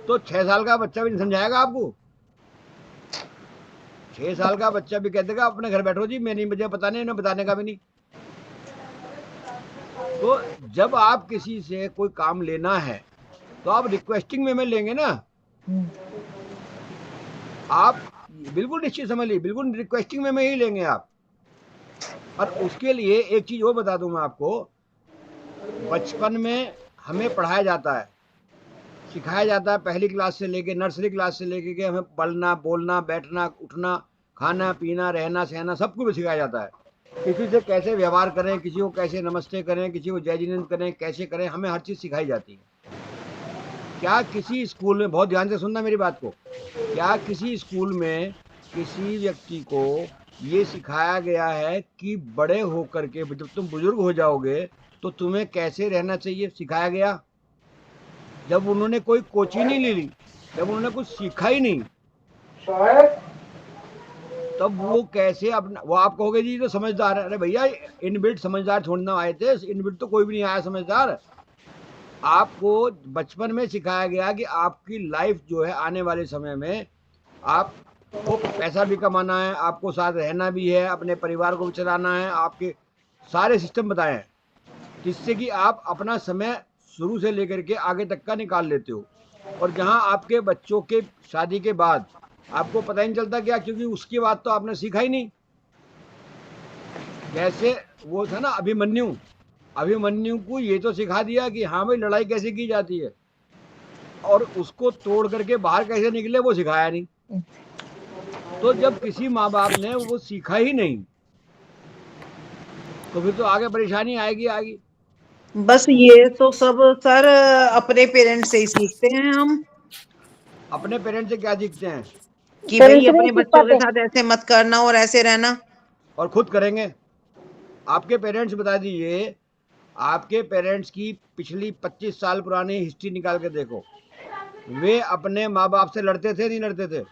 तो 6 साल का बच्चा भी नहीं समझाएगा आपको। 6 साल का बच्चा भी कह देगा अपने घर बैठो जी, मुझे पता नहीं, इन्हें बताने का भी नहीं। तो जब आप किसी से कोई काम लेना है तो आप रिक्वेस्टिंग में लेंगे ना, आप बिल्कुल निश्चित समझ लीजिए, बिल्कुल रिक्वेस्टिंग में ही लेंगे आप। और उसके लिए एक चीज और बता दूं मैं आपको, बचपन में हमें पढ़ाया जाता है, सिखाया जाता है, पहली क्लास से लेके नर्सरी क्लास से लेके के हमें पढ़ना, बोलना, बैठना, उठना, खाना पीना, रहना सहना, सब कुछ सिखाया जाता है। किसी से कैसे व्यवहार करें, किसी को कैसे नमस्ते करें, किसी को जय जिनेंद्र करें, कैसे करें, हमें हर चीज सिखाई जाती है। क्या किसी स्कूल में, बहुत ध्यान से सुनना मेरी बात को, क्या किसी स्कूल में किसी व्यक्ति को ये सिखाया गया है कि बड़े होकर के जब तुम बुजुर्ग हो जाओगे तो तुम्हें कैसे रहना चाहिए? सिखाया गया? जब उन्होंने कोई कोचिंग नहीं ले ली, जब उन्होंने कुछ सीखा ही नहीं, तब वो कैसे अपना, वो आप कहोगे जी तो समझदार है। अरे भैया, इनबिल्ट समझदार छोड़ना आए थे, इनबिल्ट तो कोई भी नहीं आया समझदार। आपको बचपन में सिखाया गया कि आपकी लाइफ जो है आने वाले समय में आपको पैसा भी कमाना है, आपको साथ रहना भी है, अपने परिवार को भी चलाना है, आपके सारे सिस्टम बताए हैं, जिससे कि आप अपना समय शुरू से लेकर के आगे तक का निकाल लेते हो। और जहां आपके बच्चों के शादी के बाद आपको पता ही नहीं चलता क्या, क्योंकि उसके बाद तो आपने सीखा ही नहीं। जैसे वो था ना अभिमन्यु, अभिमन्यु को ये तो सिखा दिया कि हाँ भाई लड़ाई कैसे की जाती है, और उसको तोड़ करके बाहर कैसे निकले वो सिखाया नहीं। तो जब किसी माँ बाप ने वो सीखा ही नहीं, तो फिर तो आगे परेशानी आएगी आएगी। बस ये तो सब सर अपने पेरेंट्स से ही सीखते हैं हम, अपने पेरेंट्स से क्या सीखते हैं? कि भाई पेरेंट्स नहीं अपने सीख बच्चों के पाते। साथ ऐसे मत करना और ऐसे रहना। और खुद करेंगे। आपके पेरेंट्स बता दीजिए, आपके पेरेंट्स की पिछली 25 साल पुरानी हिस्ट्री निकाल के देखो, वे अपने माँ बाप से लड़ते थे नहीं लड़ते थे?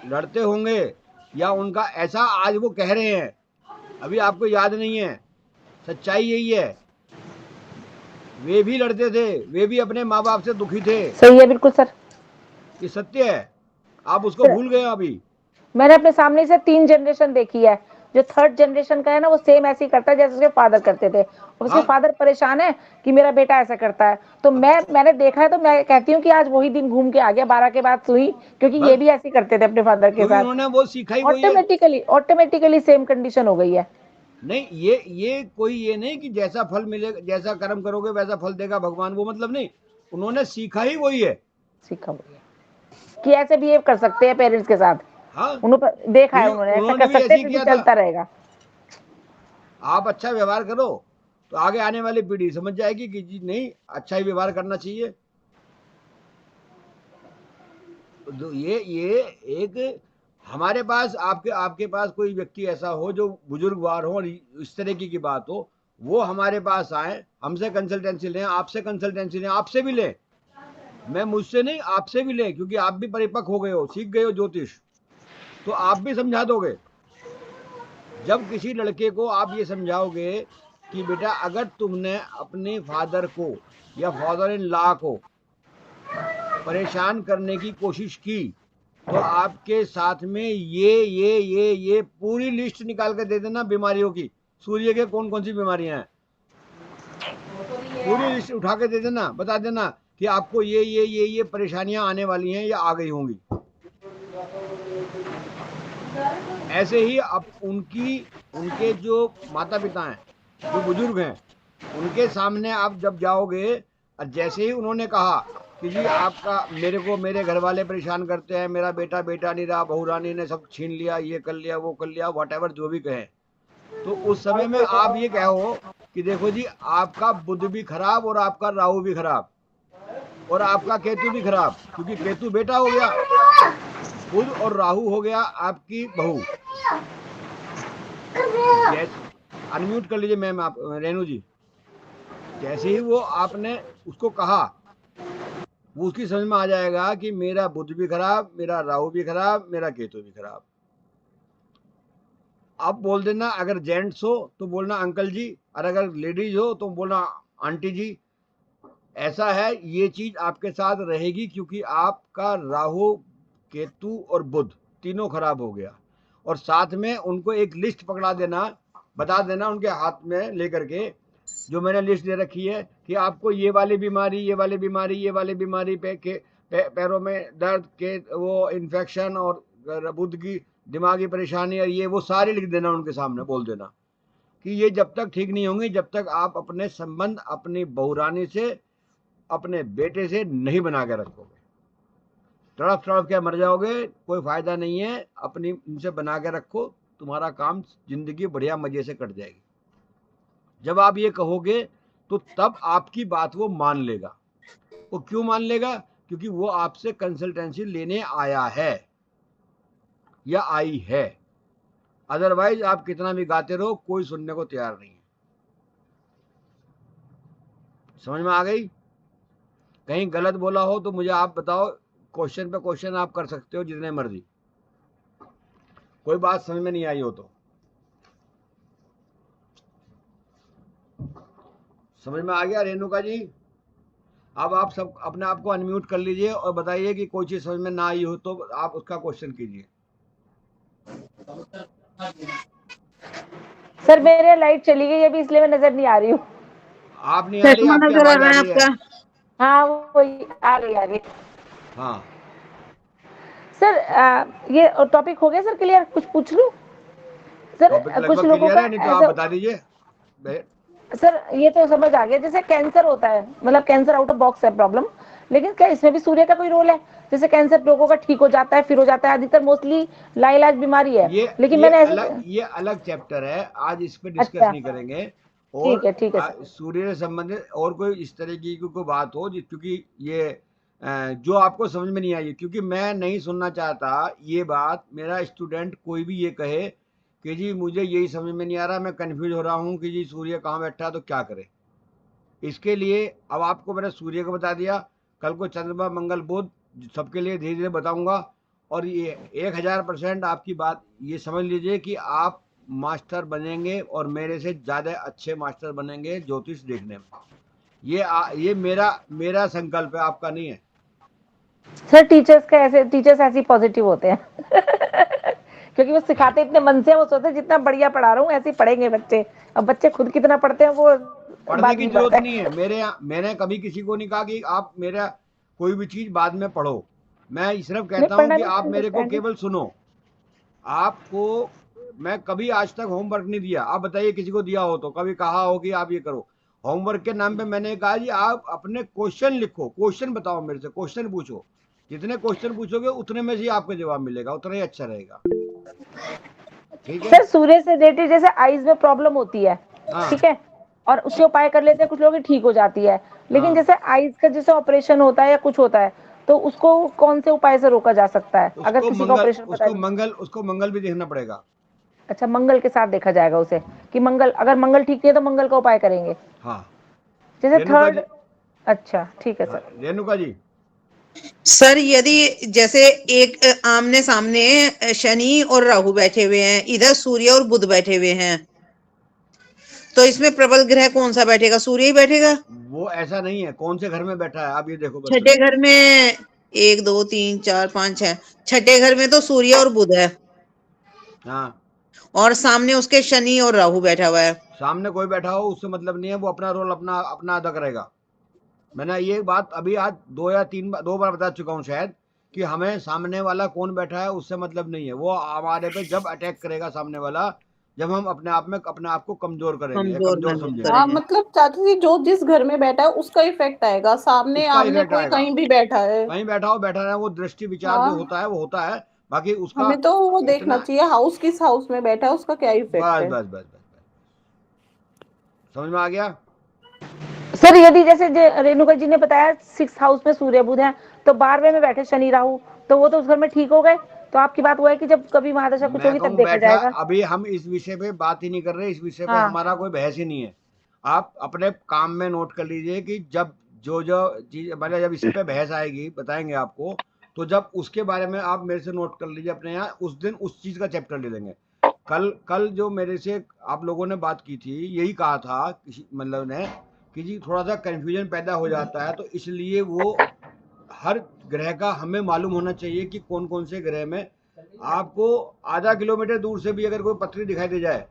लड़ते होंगे, या उनका ऐसा आज वो कह रहे हैं, अभी आपको याद नहीं है। सच्चाई यही है, वे भी लड़ते थे, वे भी अपने माँ बाप से दुखी थे। सही है, बिल्कुल सर। ये सत्य है, आप उसको भूल गए अभी। मैंने अपने सामने से 3 जनरेशन देखी है। जो थर्ड जनरेशन का है ना, वो सेम ऐसे ही करता है जैसे उसके फादर करते थे, और उसके हाँ। फादर परेशान है कि मेरा बेटा ऐसा करता है। तो मैंने देखा है, तो मैं कहती हूँ कि आज वही दिन घूम के आ गया 12 के बाद सुई, क्योंकि ये बस भी ऐसे ही करते थे अपने फादर के क्योंकि साथ। उन्होंने वो सीखा ही वही है। ऑटोमेटिकली सेम कंडीशन हो गई है। नहीं, ये कोई ये नहीं कि जैसा फल मिलेगा, जैसा कर्म करोगे वैसा फल देगा भगवान, वो मतलब नहीं। उन्होंने सीखा ही वही है। सीखा वही है कि ऐसे बिहेव कर सकते हैं पेरेंट्स के साथ। हाँ, उन्होंने देखा है, क्योंकि उन्होंने ऐसा उन्होंने कर भी सकते ऐसे ही हैं, किया क्योंकि था। चलता रहेगा। आप अच्छा व्यवहार करो तो आगे आने वाली पीढ़ी समझ जाएगी कि जी नहीं, अच्छा ही व्यवहार करना चाहिए। तो ये एक हमारे पास, आपके पास कोई व्यक्ति ऐसा हो जो बुजुर्गवार हो और इस तरह की बात हो, वो हमारे पास आए, हमसे कंसल्टेंसी लें, आपसे कंसल्टेंसी लें, आपसे भी लें। मैं मुझसे नहीं, आपसे भी लें, क्योंकि आप भी परिपक्व हो गए हो, सीख गए हो ज्योतिष, तो आप भी समझा दोगे। जब किसी लड़के को आप ये समझाओगे कि बेटा अगर तुमने अपने फादर को या फादर इन लॉ को परेशान करने की कोशिश की, तो आपके साथ में ये पूरी लिस्ट निकाल कर दे देना बीमारियों की, सूर्य के कौन कौन सी बीमारियां हैं, पूरी लिस्ट उठा के दे देना, बता देना कि आपको ये परेशानियां आने वाली हैं या आ गई होंगी। ऐसे ही अब उनके जो माता पिता हैं, जो बुजुर्ग हैं, उनके सामने आप जब जाओगे, जैसे ही उन्होंने कहा कि जी आपका मेरे घर वाले परेशान करते हैं, मेरा बेटा नहीं रहा, बहू रानी ने सब छीन लिया, ये कर लिया, वो कर लिया, व्हाटएवर जो भी कहें, तो उस समय में आप ये कहो कि देखो जी आपका बुध भी खराब और आपका राहु भी खराब और आपका केतु भी खराब, क्योंकि केतु बेटा हो गया, बुध और राहु हो गया आपकी बहू। अनम्यूट कर लीजिए मैम, आप रेनू जी। जैसे ही वो आपने उसको कहा, वो उसकी समझ में आ जाएगा कि मेरा बुध भी खराब, मेरा राहु भी खराब, मेरा केतु भी खराब। अब बोल देना, अगर जेंट्स हो तो बोलना अंकल जी, और अगर लेडीज हो तो बोलना आंटी जी। ऐसा है, ये चीज आपके साथ रहेगी, क्योंकि आपका राहु, केतु और बुध तीनों खराब हो गया। और साथ में उनको एक लिस्ट पकड़ा देना, बता देना उनके हाथ में लेकर के, जो मैंने लिस्ट दे रखी है कि आपको ये वाली बीमारी, ये वाली बीमारी, ये वाली बीमारी, पैरों में दर्द के वो इन्फेक्शन, और बुध की दिमागी परेशानी, और ये वो सारी लिख देना, उनके सामने बोल देना कि ये जब तक ठीक नहीं होंगी, जब तक आप अपने संबंध अपनी बहुरानी से, अपने बेटे से नहीं बना के रखोगे। तड़प के मर जाओगे, कोई फायदा नहीं है। अपनी उनसे बना के रखो, तुम्हारा काम, जिंदगी बढ़िया मजे से कट जाएगी। जब आप ये कहोगे तो तब आपकी बात वो मान लेगा। वो क्यों मान लेगा? क्योंकि वो आपसे कंसल्टेंसी लेने आया है या आई है। अदरवाइज आप कितना भी गाते रहो, कोई सुनने को तैयार नहीं है। समझ में आ गई? कहीं गलत बोला हो तो मुझे आप बताओ, क्वेश्चन पे क्वेश्चन आप कर सकते हो जितने मर्जी, कोई बात समझ में नहीं आई हो तो। समझ में आ गया रेणुका जी? अब आप सब अपने आप को अनम्यूट कर लीजिए और बताइए कि कोई चीज समझ में ना आई हो तो आप उसका क्वेश्चन कीजिए। सर मेरे लाइट चली गई अभी, इसलिए मैं नजर नहीं आ रही हूँ। आप नहीं आ रही, चश्मा आपकी नजर आ आवाज रहा आ है रही है। आपका। हाँ वही आ गई। हाँ सर ये टॉपिक हो गया सर क्लियर? कुछ पूछ लूं सर? टॉपिक कुछ लगभग लोगों क्लियर का है, नहीं तो आप ऐसा, बता दीजिए। सर ये तो समझ आ गया, जैसे कैंसर होता है, मतलब कैंसर आउट ऑफ बॉक्स है प्रॉब्लम, लेकिन क्या इसमें भी सूर्य का कोई रोल है? जैसे कैंसर लोगों का ठीक हो जाता है, फिर हो जाता है, अधिकतर मोस्टली लाइलाज बीमारी है, लेकिन मैंने ऐसे। ये अलग चैप्टर है, आज इस पे डिस्कस अच्छा नहीं करेंगे। ठीक और है सर। सूर्य से संबंधित और कोई इस तरह की कोई बात हो क्योंकि ये जो आपको समझ में नहीं आई, क्योंकि मैं नहीं सुनना चाहता ये बात, मेरा स्टूडेंट कोई भी ये कहे कि जी मुझे यही समझ में नहीं आ रहा, मैं कंफ्यूज हो रहा हूँ कि जी सूर्य कहाँ बैठा है तो क्या करे। इसके लिए अब आपको मैंने सूर्य को बता दिया, कल को चंद्रमा मंगल बुध सबके लिए धीरे धीरे बताऊंगा। और ये 1000% आपकी बात ये समझ लीजिए कि आप मास्टर बनेंगे और मेरे से ज़्यादा अच्छे मास्टर बनेंगे ज्योतिष देखने में। ये मेरा संकल्प है, आपका नहीं है। सर टीचर्स ऐसे पॉजिटिव होते हैं क्योंकि वो सिखाते इतने मन से, वो सोचते जितना बढ़िया पढ़ा रहा हूँ ऐसे ही पढ़ेंगे बच्चे। अब बच्चे खुद कितना पढ़ते हैं वो पढ़ने बाद की की जरूरत बात है। नहीं है। मैंने कभी किसी को नहीं कहा कि आप मेरा कोई भी चीज बाद में पढ़ो। मैं सिर्फ नहीं कहता हूं पढ़ना कि नहीं, आप मेरे को अंडरस्टैंडिंग। केवल सुनो। आपको मैं कभी आज तक होमवर्क नहीं दिया, आप बताइए किसी को दिया हो तो, कभी कहा हो कि आप ये करो। होमवर्क के नाम पे मैंने कहा जी आप अपने क्वेश्चन लिखो, क्वेश्चन बताओ मेरे से, क्वेश्चन पूछो। जितने क्वेश्चन पूछोगे उतने में से आपको जवाब मिलेगा, उतना ही अच्छा रहेगा। ठीक है? सर सूर्य से रिलेटेड जैसे आईज में प्रॉब्लम होती है, हाँ ठीक है, और उसके उपाय कर लेते हैं कुछ लोग की ठीक हो जाती है, लेकिन हाँ। जैसे आईज का जैसे ऑपरेशन होता है या कुछ होता है, तो उसको कौन से उपाय से रोका जा सकता है अगर किसी का ऑपरेशन पता है? उसको मंगल भी देखना पड़ेगा। अच्छा मंगल के साथ देखा जाएगा उसे, कि मंगल अगर मंगल ठीक नहीं है तो मंगल का उपाय करेंगे हाँ जैसे रेणुका थर्ड। जी। अच्छा ठीक है हाँ, सर। रेणुका जी। सर यदि जैसे एक आमने सामने शनि और राहु बैठे हुए हैं, इधर सूर्य और बुध बैठे हुए हैं, तो इसमें प्रबल ग्रह कौन सा बैठेगा? सूर्य ही बैठेगा। वो ऐसा नहीं है, कौन से घर में बैठा है आप ये देखो बस। छठे घर में 1 2 3 4 5 6, छठे घर में तो सूर्य और बुध है, हाँ और सामने उसके शनि और राहु बैठा हुआ है। सामने कोई बैठा हो उससे मतलब नहीं है, वो अपना रोल अपना अपना अदा करेगा। मैंने ये बात अभी आज 2 बार बता चुका हूँ शायद, कि हमें सामने वाला कौन बैठा है उससे मतलब नहीं है। वो हमारे पे जब अटैक करेगा सामने वाला, जब हम अपने आप को कमजोर करेंगे या कमजोर कमजोर समझेंगे, हाँ करेंगे। मतलब चाची जी जो जिस घर में बैठा है उसका इफेक्ट आएगा, सामने उसका आमने इफेक्ट कोई आएगा। कहीं भी बैठा है। कहीं बैठा हो बैठा रहे, वो दृष्टि विचार जो हाँ होता है वो होता है, बाकी उसका हमें तो वो देखना इतना। चाहिए हाउस किस हाउस में बैठा है, उसका क्या इफेक्ट बस है। बस बस बस समझ में आ गया? सर यदि जैसे रेणुका जी ने बताया 6th हाउस में सूर्य बुध है, तो 12वें में बैठे शनि राहु, तो वो तो उस घर में ठीक हो गए। तो आपकी बात वो है कि जब कभी महादशा कुछ मैं होगी तब कहूँ देखा बैठा, जाएगा। अभी हम इस विषय पे बात ही नहीं कर रहे, इस विषय पे हाँ हमारा कोई बहस ही नहीं है। आप अपने काम में नोट कर लीजिए कि जब जो चीज मतलब जब इस पे बहस आएगी बताएंगे आपको, तो जब उसके बारे में आप मेरे से नोट कर लीजिए अपने यहाँ, उस दिन उस चीज का चैप्टर ले लेंगे। कल जो मेरे से आप लोगों ने बात की थी, यही कहा था किसी मतलब ने कि जी थोड़ा सा कंफ्यूजन पैदा हो जाता है, तो इसलिए वो हर ग्रह का हमें मालूम होना चाहिए कि कौन कौन से ग्रह में। आपको आधा किलोमीटर दूर से भी अगर कोई पत्री दिखाई दे जाए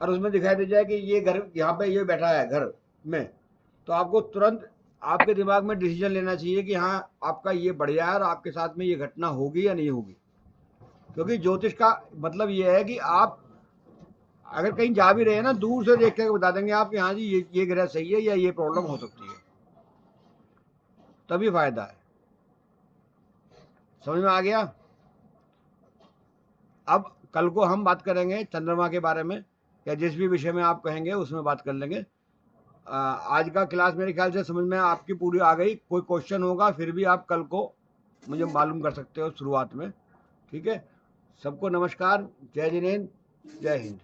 और उसमें दिखाई दे जाए कि ये घर यहाँ पे ये बैठा है घर में, तो आपको तुरंत आपके दिमाग में डिसीजन लेना चाहिए कि हाँ आपका ये बढ़िया है और आपके साथ में ये घटना होगी या नहीं होगी। क्योंकि ज्योतिष का मतलब ये है कि आप अगर कहीं जा भी रहे हैं ना, दूर से देख कर बता देंगे आप कि हाँ जी ये ग्रह सही है या ये प्रॉब्लम हो सकती है, तभी फायदा है। समझ में आ गया? अब कल को हम बात करेंगे चंद्रमा के बारे में, या जिस भी विषय में आप कहेंगे उसमें बात कर लेंगे। आज का क्लास मेरे ख्याल से समझ में आपकी पूरी आ गई। कोई क्वेश्चन होगा फिर भी आप कल को मुझे मालूम कर सकते हो शुरुआत में। ठीक है, सबको नमस्कार, जय जिनेंद्र, जय हिंद।